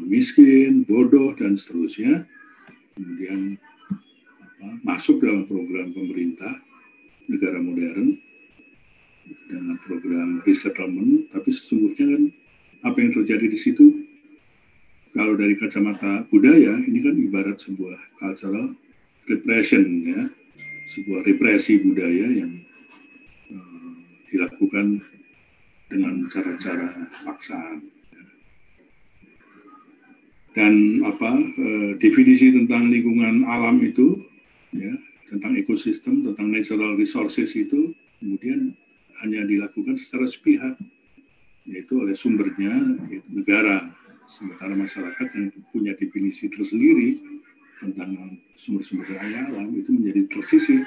miskin, bodoh, dan seterusnya, kemudian masuk dalam program pemerintah negara modern dengan program resettlement, tapi sesungguhnya kan apa yang terjadi di situ, kalau dari kacamata budaya, ini kan ibarat sebuah cultural repression ya, sebuah represi budaya yang dilakukan dengan cara-cara paksaan. Dan definisi tentang lingkungan alam itu, ya, tentang ekosistem, tentang natural resources itu, kemudian hanya dilakukan secara sepihak, yaitu oleh sumbernya, yaitu negara. Sementara masyarakat yang punya definisi tersendiri tentang sumber-sumber daya alam itu menjadi tersisih,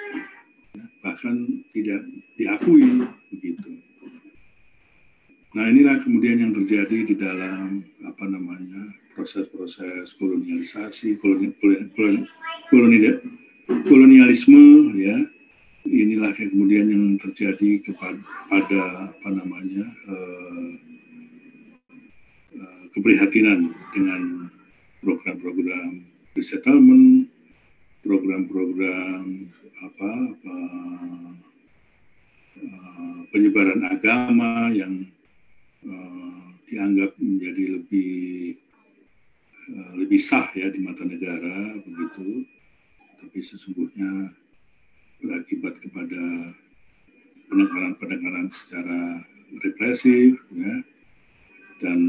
ya, bahkan tidak diakui begitu. Nah, inilah kemudian yang terjadi di dalam proses-proses kolonialisasi, kolonialisme, ya. Inilah yang kemudian yang terjadi kepada keprihatinan dengan program-program resettlement, program-program penyebaran agama yang dianggap menjadi lebih sah ya di mata negara begitu, tapi sesungguhnya berakibat kepada penekanan secara represif ya, dan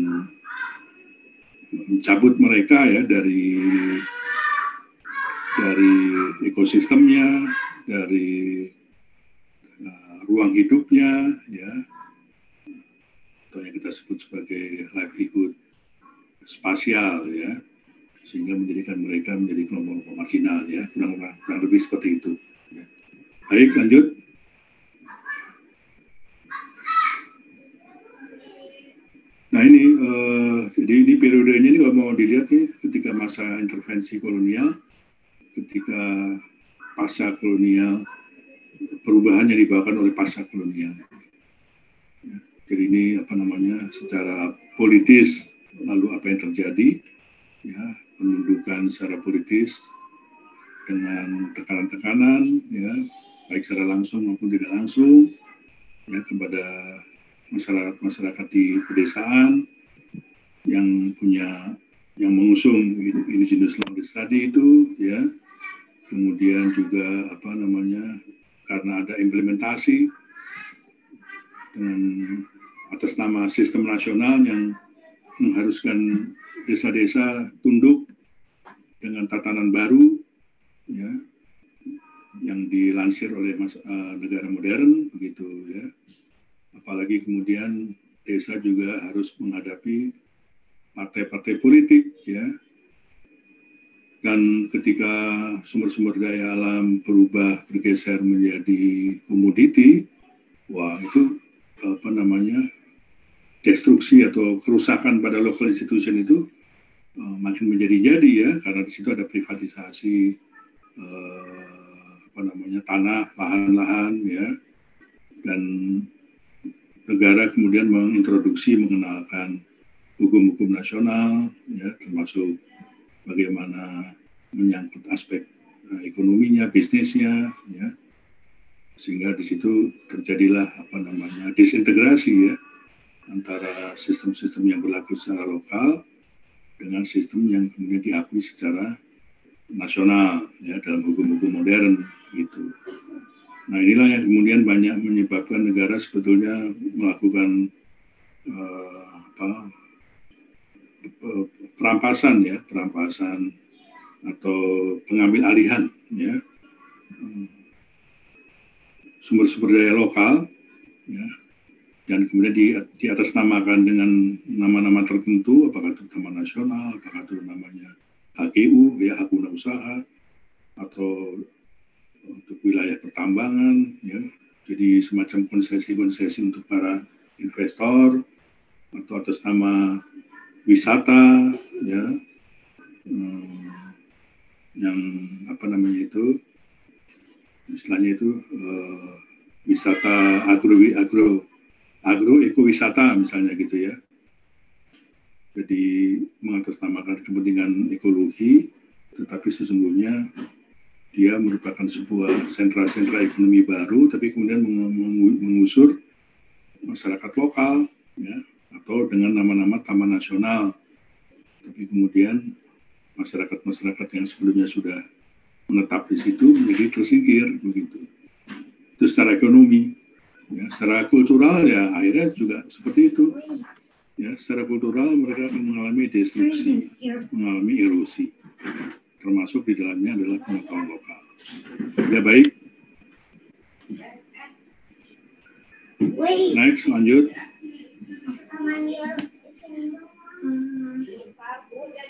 mencabut mereka ya dari ekosistemnya, dari ruang hidupnya ya, atau yang kita sebut sebagai livelihood spasial ya, sehingga menjadikan mereka menjadi kelompok marginal ya, kurang lebih seperti itu ya. Baik, lanjut. Nah ini jadi ini periodenya ini kalau mau dilihat nih, ketika masa intervensi kolonial, ketika pasca kolonial, perubahan yang dibawakan oleh pasca kolonial. Jadi ini secara politis, lalu apa yang terjadi, ya, pendudukan secara politis dengan tekanan-tekanan, ya, baik secara langsung maupun tidak langsung, ya, kepada masyarakat di pedesaan yang mengusung indigenous language study itu, ya, kemudian juga karena ada implementasi dengan atas nama sistem nasional yang mengharuskan desa-desa tunduk dengan tatanan baru ya, yang dilansir oleh negara modern begitu ya. Apalagi kemudian desa juga harus menghadapi partai-partai politik ya. Dan ketika sumber-sumber daya alam bergeser menjadi komoditi, wah itu destruksi atau kerusakan pada local institution itu makin menjadi-jadi ya, karena di situ ada privatisasi tanah, lahan-lahan ya, dan negara kemudian mengenalkan hukum-hukum nasional ya, termasuk bagaimana menyangkut aspek ekonominya, bisnisnya ya, sehingga di situ terjadilah disintegrasi ya antara sistem-sistem yang berlaku secara lokal dengan sistem yang kemudian diakui secara nasional ya dalam hukum-hukum modern gitu. Nah inilah yang kemudian banyak menyebabkan negara sebetulnya melakukan perampasan atau pengambil alihan ya sumber-sumber daya lokal ya, dan kemudian diatasnamakan dengan nama-nama tertentu, apakah itu Taman Nasional, apakah itu namanya HGU, ya, hak guna usaha, atau untuk wilayah pertambangan, ya, jadi semacam konsesi-konsesi untuk para investor, atau atas nama wisata, ya, yang apa namanya itu, istilahnya itu wisata agroekowisata misalnya gitu ya. Jadi mengatasnamakan kepentingan ekologi, tetapi sesungguhnya dia merupakan sebuah sentra-sentra ekonomi baru, tapi kemudian mengusur masyarakat lokal, ya, atau dengan nama-nama taman nasional. Tapi kemudian masyarakat-masyarakat yang sebelumnya sudah menetap di situ menjadi tersingkir begitu. Itu secara ekonomi, ya, secara kultural ya akhirnya juga seperti itu. Ya, secara kultural mereka akan mengalami destruksi, mengalami erosi, termasuk di dalamnya adalah pengetahuan lokal. Ya baik. Next, lanjut.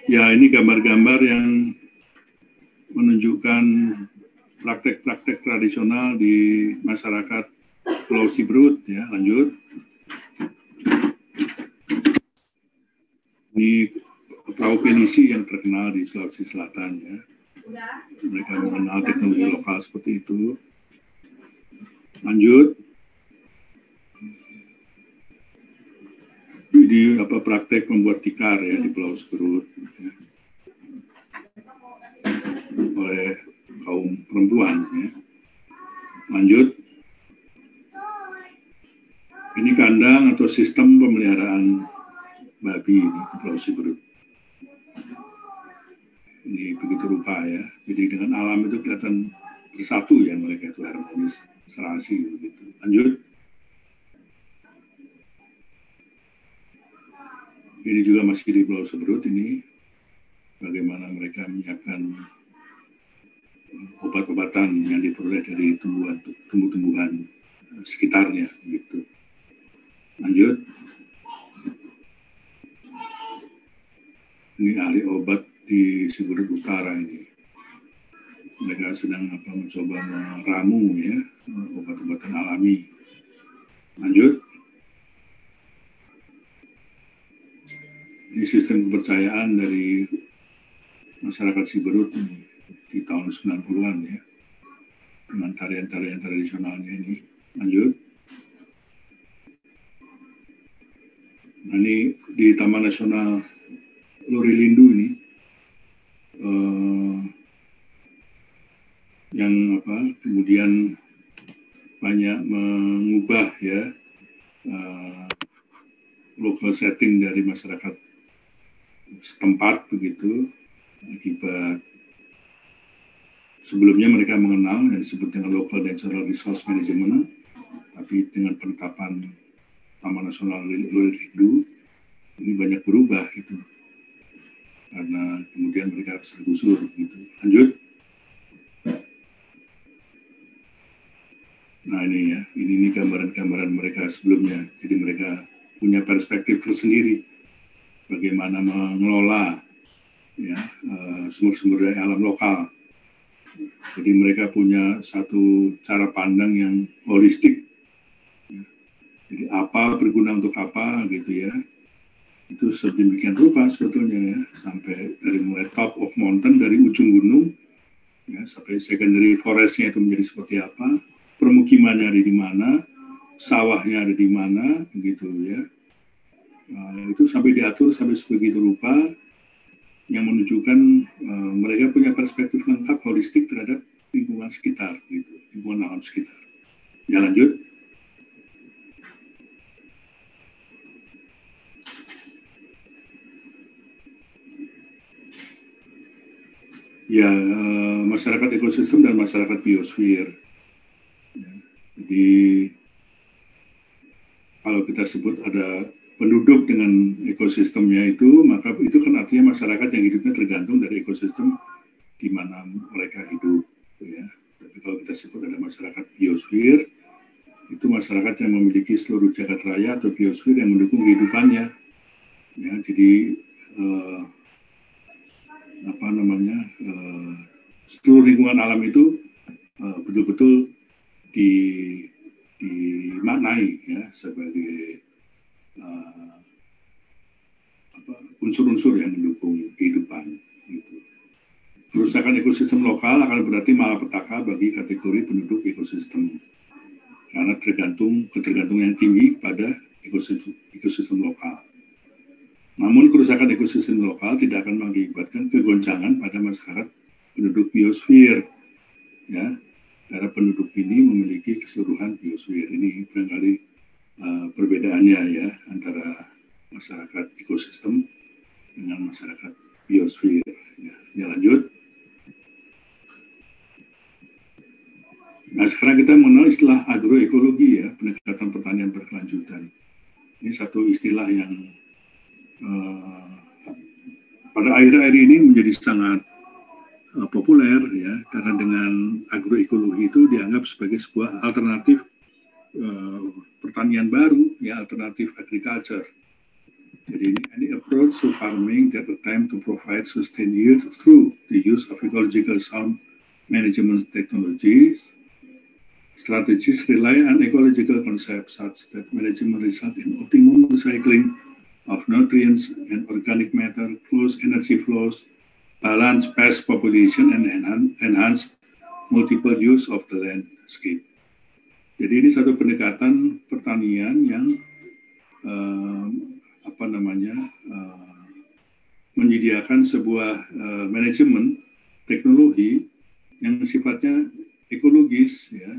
Ya, ini gambar-gambar yang menunjukkan praktek-praktek tradisional di masyarakat Pulau Siberut. Ya, lanjut. Ini perahu penisi yang terkenal di Sulawesi Selatan, ya. Mereka mengenal teknologi lokal seperti itu. Lanjut. Jadi praktek membuat tikar ya di Pulau Siberut, ya, oleh kaum perempuan. Ya. Lanjut. Ini kandang atau sistem pemeliharaan babi di Pulau Siberut. Ini begitu rupa ya. Jadi dengan alam itu kelihatan bersatu ya, mereka itu harmonis, serasi begitu. Lanjut. Ini juga masih di Pulau Siberut, ini bagaimana mereka menyiapkan obat-obatan yang diperoleh dari tumbuh-tumbuhan sekitarnya gitu. Lanjut. Ini ahli obat di Siberut Utara ini. Mereka sedang mencoba meramu ya obat-obatan alami. Lanjut. Ini sistem kepercayaan dari masyarakat Siberut ini di tahun 90-an ya. Dengan tarian-tarian tradisionalnya ini. Lanjut. Nah, ini di Taman Nasional Lorilindu ini yang kemudian banyak mengubah ya local setting dari masyarakat setempat begitu, akibat sebelumnya mereka mengenal yang disebut dengan local natural resource management, tapi dengan penetapan Taman Nasional Lorilindu ini banyak berubah itu, karena kemudian mereka harus tergusur gitu. Lanjut. Nah ini ya, ini gambaran-gambaran mereka sebelumnya. Jadi mereka punya perspektif tersendiri bagaimana mengelola ya sumber-sumber daya alam lokal. Jadi mereka punya satu cara pandang yang holistik. Jadi apa berguna untuk apa gitu ya. Itu sedemikian rupa sebetulnya ya, sampai dari mulai top of mountain, dari ujung gunung ya, sampai secondary forestnya itu menjadi seperti apa, permukimannya ada di mana, sawahnya ada di mana, begitu ya. Itu sampai diatur sampai sebegitu rupa yang menunjukkan mereka punya perspektif lengkap holistik terhadap lingkungan sekitar, gitu, lingkungan alam sekitar. Ya lanjut. Ya, masyarakat ekosistem dan masyarakat biosfer. Ya, jadi kalau kita sebut ada penduduk dengan ekosistemnya itu, maka itu kan artinya masyarakat yang hidupnya tergantung dari ekosistem di mana mereka hidup. Ya. Tapi kalau kita sebut ada masyarakat biosfer, itu masyarakat yang memiliki seluruh jagat raya atau biosfer yang mendukung kehidupannya. Ya, jadi seluruh lingkungan alam itu betul-betul dimaknai ya sebagai unsur-unsur yang mendukung kehidupan. Gitu. Kerusakan ekosistem lokal akan berarti malapetaka bagi kategori penduduk ekosistem karena ketergantungan yang tinggi pada ekosistem lokal. Namun kerusakan ekosistem lokal tidak akan mengakibatkan kegoncangan pada masyarakat penduduk biosfer, ya, karena penduduk ini memiliki keseluruhan biosfer. Ini barangkali perbedaannya ya antara masyarakat ekosistem dengan masyarakat biosfer. Ya, lanjut. Nah, sekarang kita mengenal istilah agroekologi ya, pendekatan pertanian berkelanjutan. Ini satu istilah yang pada akhir-akhir ini menjadi sangat populer ya, karena dengan agroekologi itu dianggap sebagai sebuah alternatif pertanian baru ya, alternatif agriculture. Jadi any approach to farming that attempt to provide sustained yields through the use of ecological sound management technologies. Strategies rely on ecological concepts such that management result in optimum recycling of nutrients and organic matter, close energy flows, balance pest population, and enhance multiple use of the landscape. Jadi ini satu pendekatan pertanian yang menyediakan sebuah manajemen teknologi yang sifatnya ekologis ya.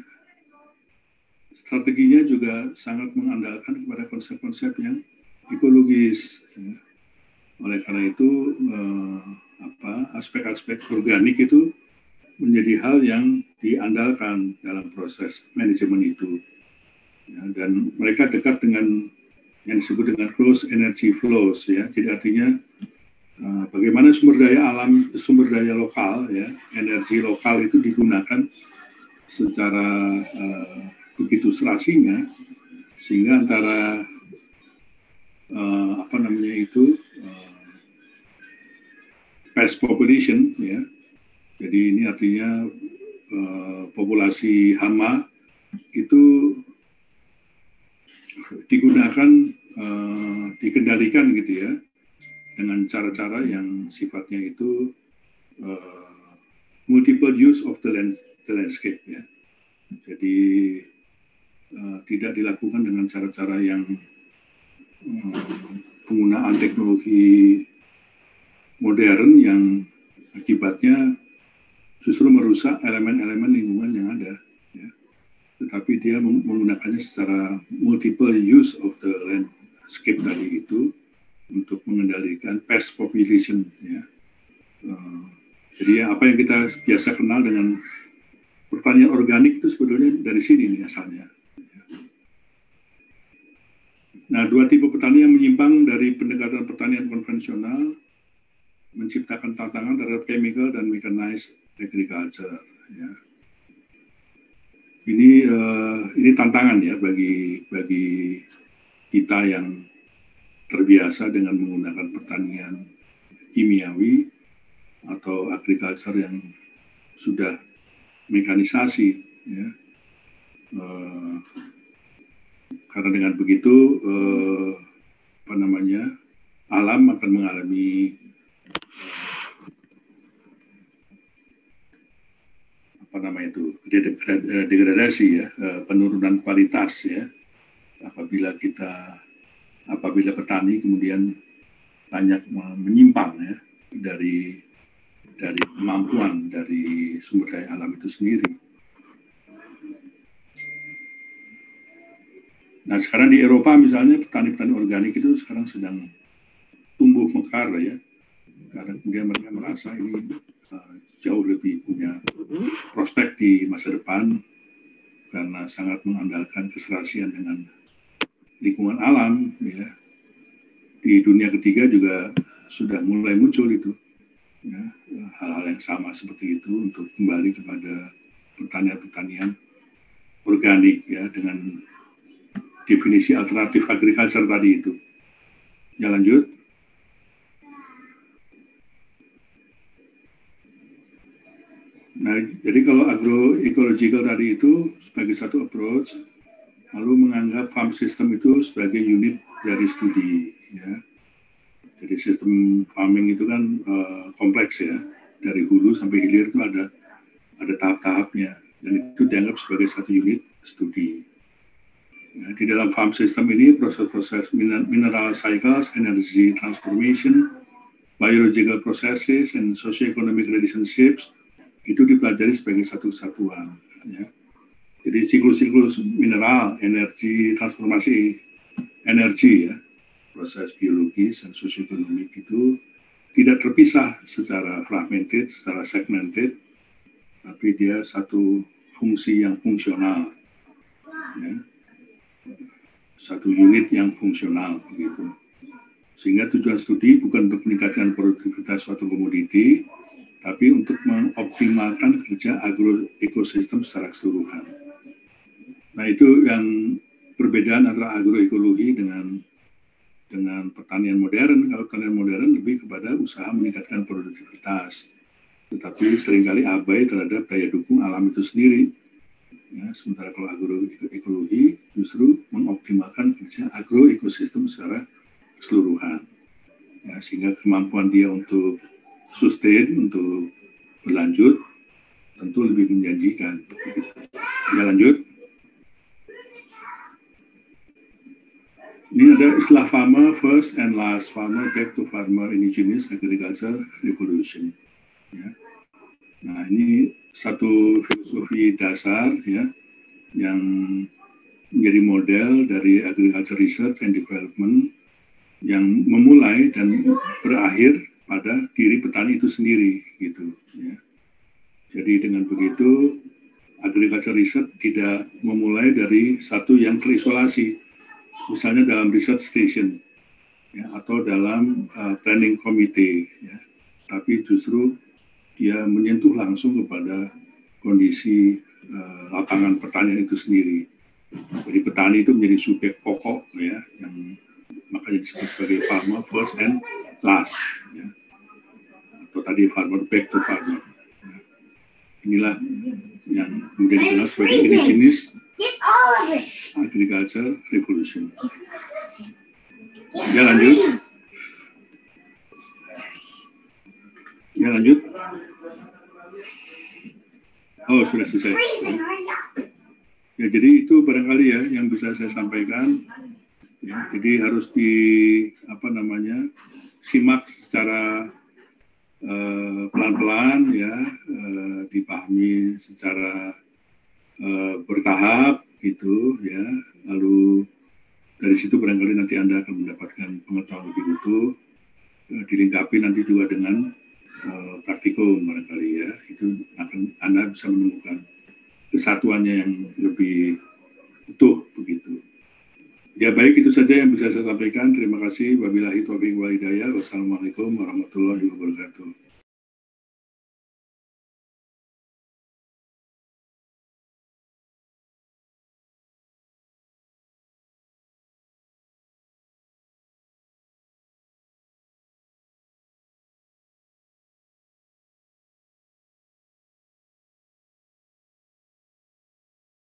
Strateginya juga sangat mengandalkan kepada konsep-konsep yang ekologis. Ya. Oleh karena itu, aspek-aspek organik itu menjadi hal yang diandalkan dalam proses manajemen itu. Ya, dan mereka dekat dengan yang disebut dengan close energy flows. Ya. Jadi artinya bagaimana sumber daya alam, sumber daya lokal, ya, energi lokal itu digunakan secara begitu serasinya, sehingga antara pest population, ya, jadi ini artinya populasi hama itu dikendalikan gitu ya, dengan cara-cara yang sifatnya itu multiple use of the landscape ya. Jadi tidak dilakukan dengan cara-cara yang penggunaan teknologi modern yang akibatnya justru merusak elemen-elemen lingkungan yang ada. Ya. Tetapi dia menggunakannya secara multiple use of the landscape tadi itu untuk mengendalikan pest population. Ya. Jadi apa yang kita biasa kenal dengan pertanian organik itu sebetulnya dari sini nih asalnya. Nah, dua tipe petani yang menyimpang dari pendekatan pertanian konvensional menciptakan tantangan terhadap chemical dan mechanized agriculture. Ya. Ini tantangan ya bagi kita yang terbiasa dengan menggunakan pertanian kimiawi atau agriculture yang sudah mekanisasi. Ya. Karena dengan begitu alam akan mengalami degradasi ya, penurunan kualitas ya, apabila petani kemudian banyak menyimpang ya dari kemampuan dari sumber daya alam itu sendiri. Nah, sekarang di Eropa misalnya petani-petani organik itu sekarang sedang tumbuh mekar ya, karena kemudian mereka merasa ini jauh lebih punya prospek di masa depan karena sangat mengandalkan keserasian dengan lingkungan alam ya. Di dunia ketiga juga sudah mulai muncul itu ya, hal-hal yang sama seperti itu untuk kembali kepada pertanian-pertanian organik ya, dengan definisi alternatif agriculture tadi itu. Ya, lanjut. Nah, jadi kalau agroecological tadi itu sebagai satu approach, lalu menganggap farm system itu sebagai unit dari studi ya. Jadi sistem farming itu kan kompleks ya, dari hulu sampai hilir itu ada tahap-tahapnya, dan itu dianggap sebagai satu unit studi. Ya, di dalam farm system ini proses-proses mineral cycles, energy transformation, biological processes, and socio-economic relationships itu dipelajari sebagai satu kesatuan. Ya. Jadi siklus-siklus mineral, energi, transformasi energi ya, proses biologis dan sosioekonomik itu tidak terpisah secara fragmented, secara segmented, tapi dia satu fungsi yang fungsional, ya. Satu unit yang fungsional begitu. Sehingga tujuan studi bukan untuk meningkatkan produktivitas suatu komoditi, tapi untuk mengoptimalkan kerja agroekosistem secara keseluruhan. Nah, itu yang perbedaan antara agroekologi dengan pertanian modern. Kalau pertanian modern lebih kepada usaha meningkatkan produktivitas, tetapi seringkali abai terhadap daya dukung alam itu sendiri. Ya, sementara kalau agroekologi justru mengoptimalkan kerja agroekosistem secara keseluruhan. Ya, sehingga kemampuan dia untuk sustain, untuk berlanjut, tentu lebih menjanjikan. Ya, lanjut. Ini ada istilah farmer first and last, farmer back to farmer indigenous agriculture revolution. Ya. Nah, ini satu filosofi dasar ya yang menjadi model dari agriculture research and development yang memulai dan berakhir pada diri petani itu sendiri gitu ya. Jadi dengan begitu agriculture research tidak memulai dari satu yang terisolasi, misalnya dalam research station ya, atau dalam planning committee ya, tapi justru dia menyentuh langsung kepada kondisi lapangan pertanian itu sendiri. Jadi petani itu menjadi subjek pokok ya, yang makanya disebut sebagai farmer first and last ya. Atau tadi farmer back to farmer ya. Inilah yang kemudian dikenal sebagai indigenous agriculture revolution. Ya, lanjut. Ya, lanjut. Oh, sudah selesai. Ya, jadi itu barangkali ya yang bisa saya sampaikan. Ya, jadi harus simak secara pelan-pelan ya, dipahami secara bertahap gitu ya. Lalu dari situ barangkali nanti Anda akan mendapatkan pengetahuan lebih utuh, dilengkapi nanti juga dengan praktikum barangkali ya, itu akan Anda bisa menemukan kesatuannya yang lebih utuh begitu. Ya, baik, itu saja yang bisa saya sampaikan. Terima kasih. Wabillahi taufiq wal hidayah. Wassalamualaikum warahmatullahi wabarakatuh.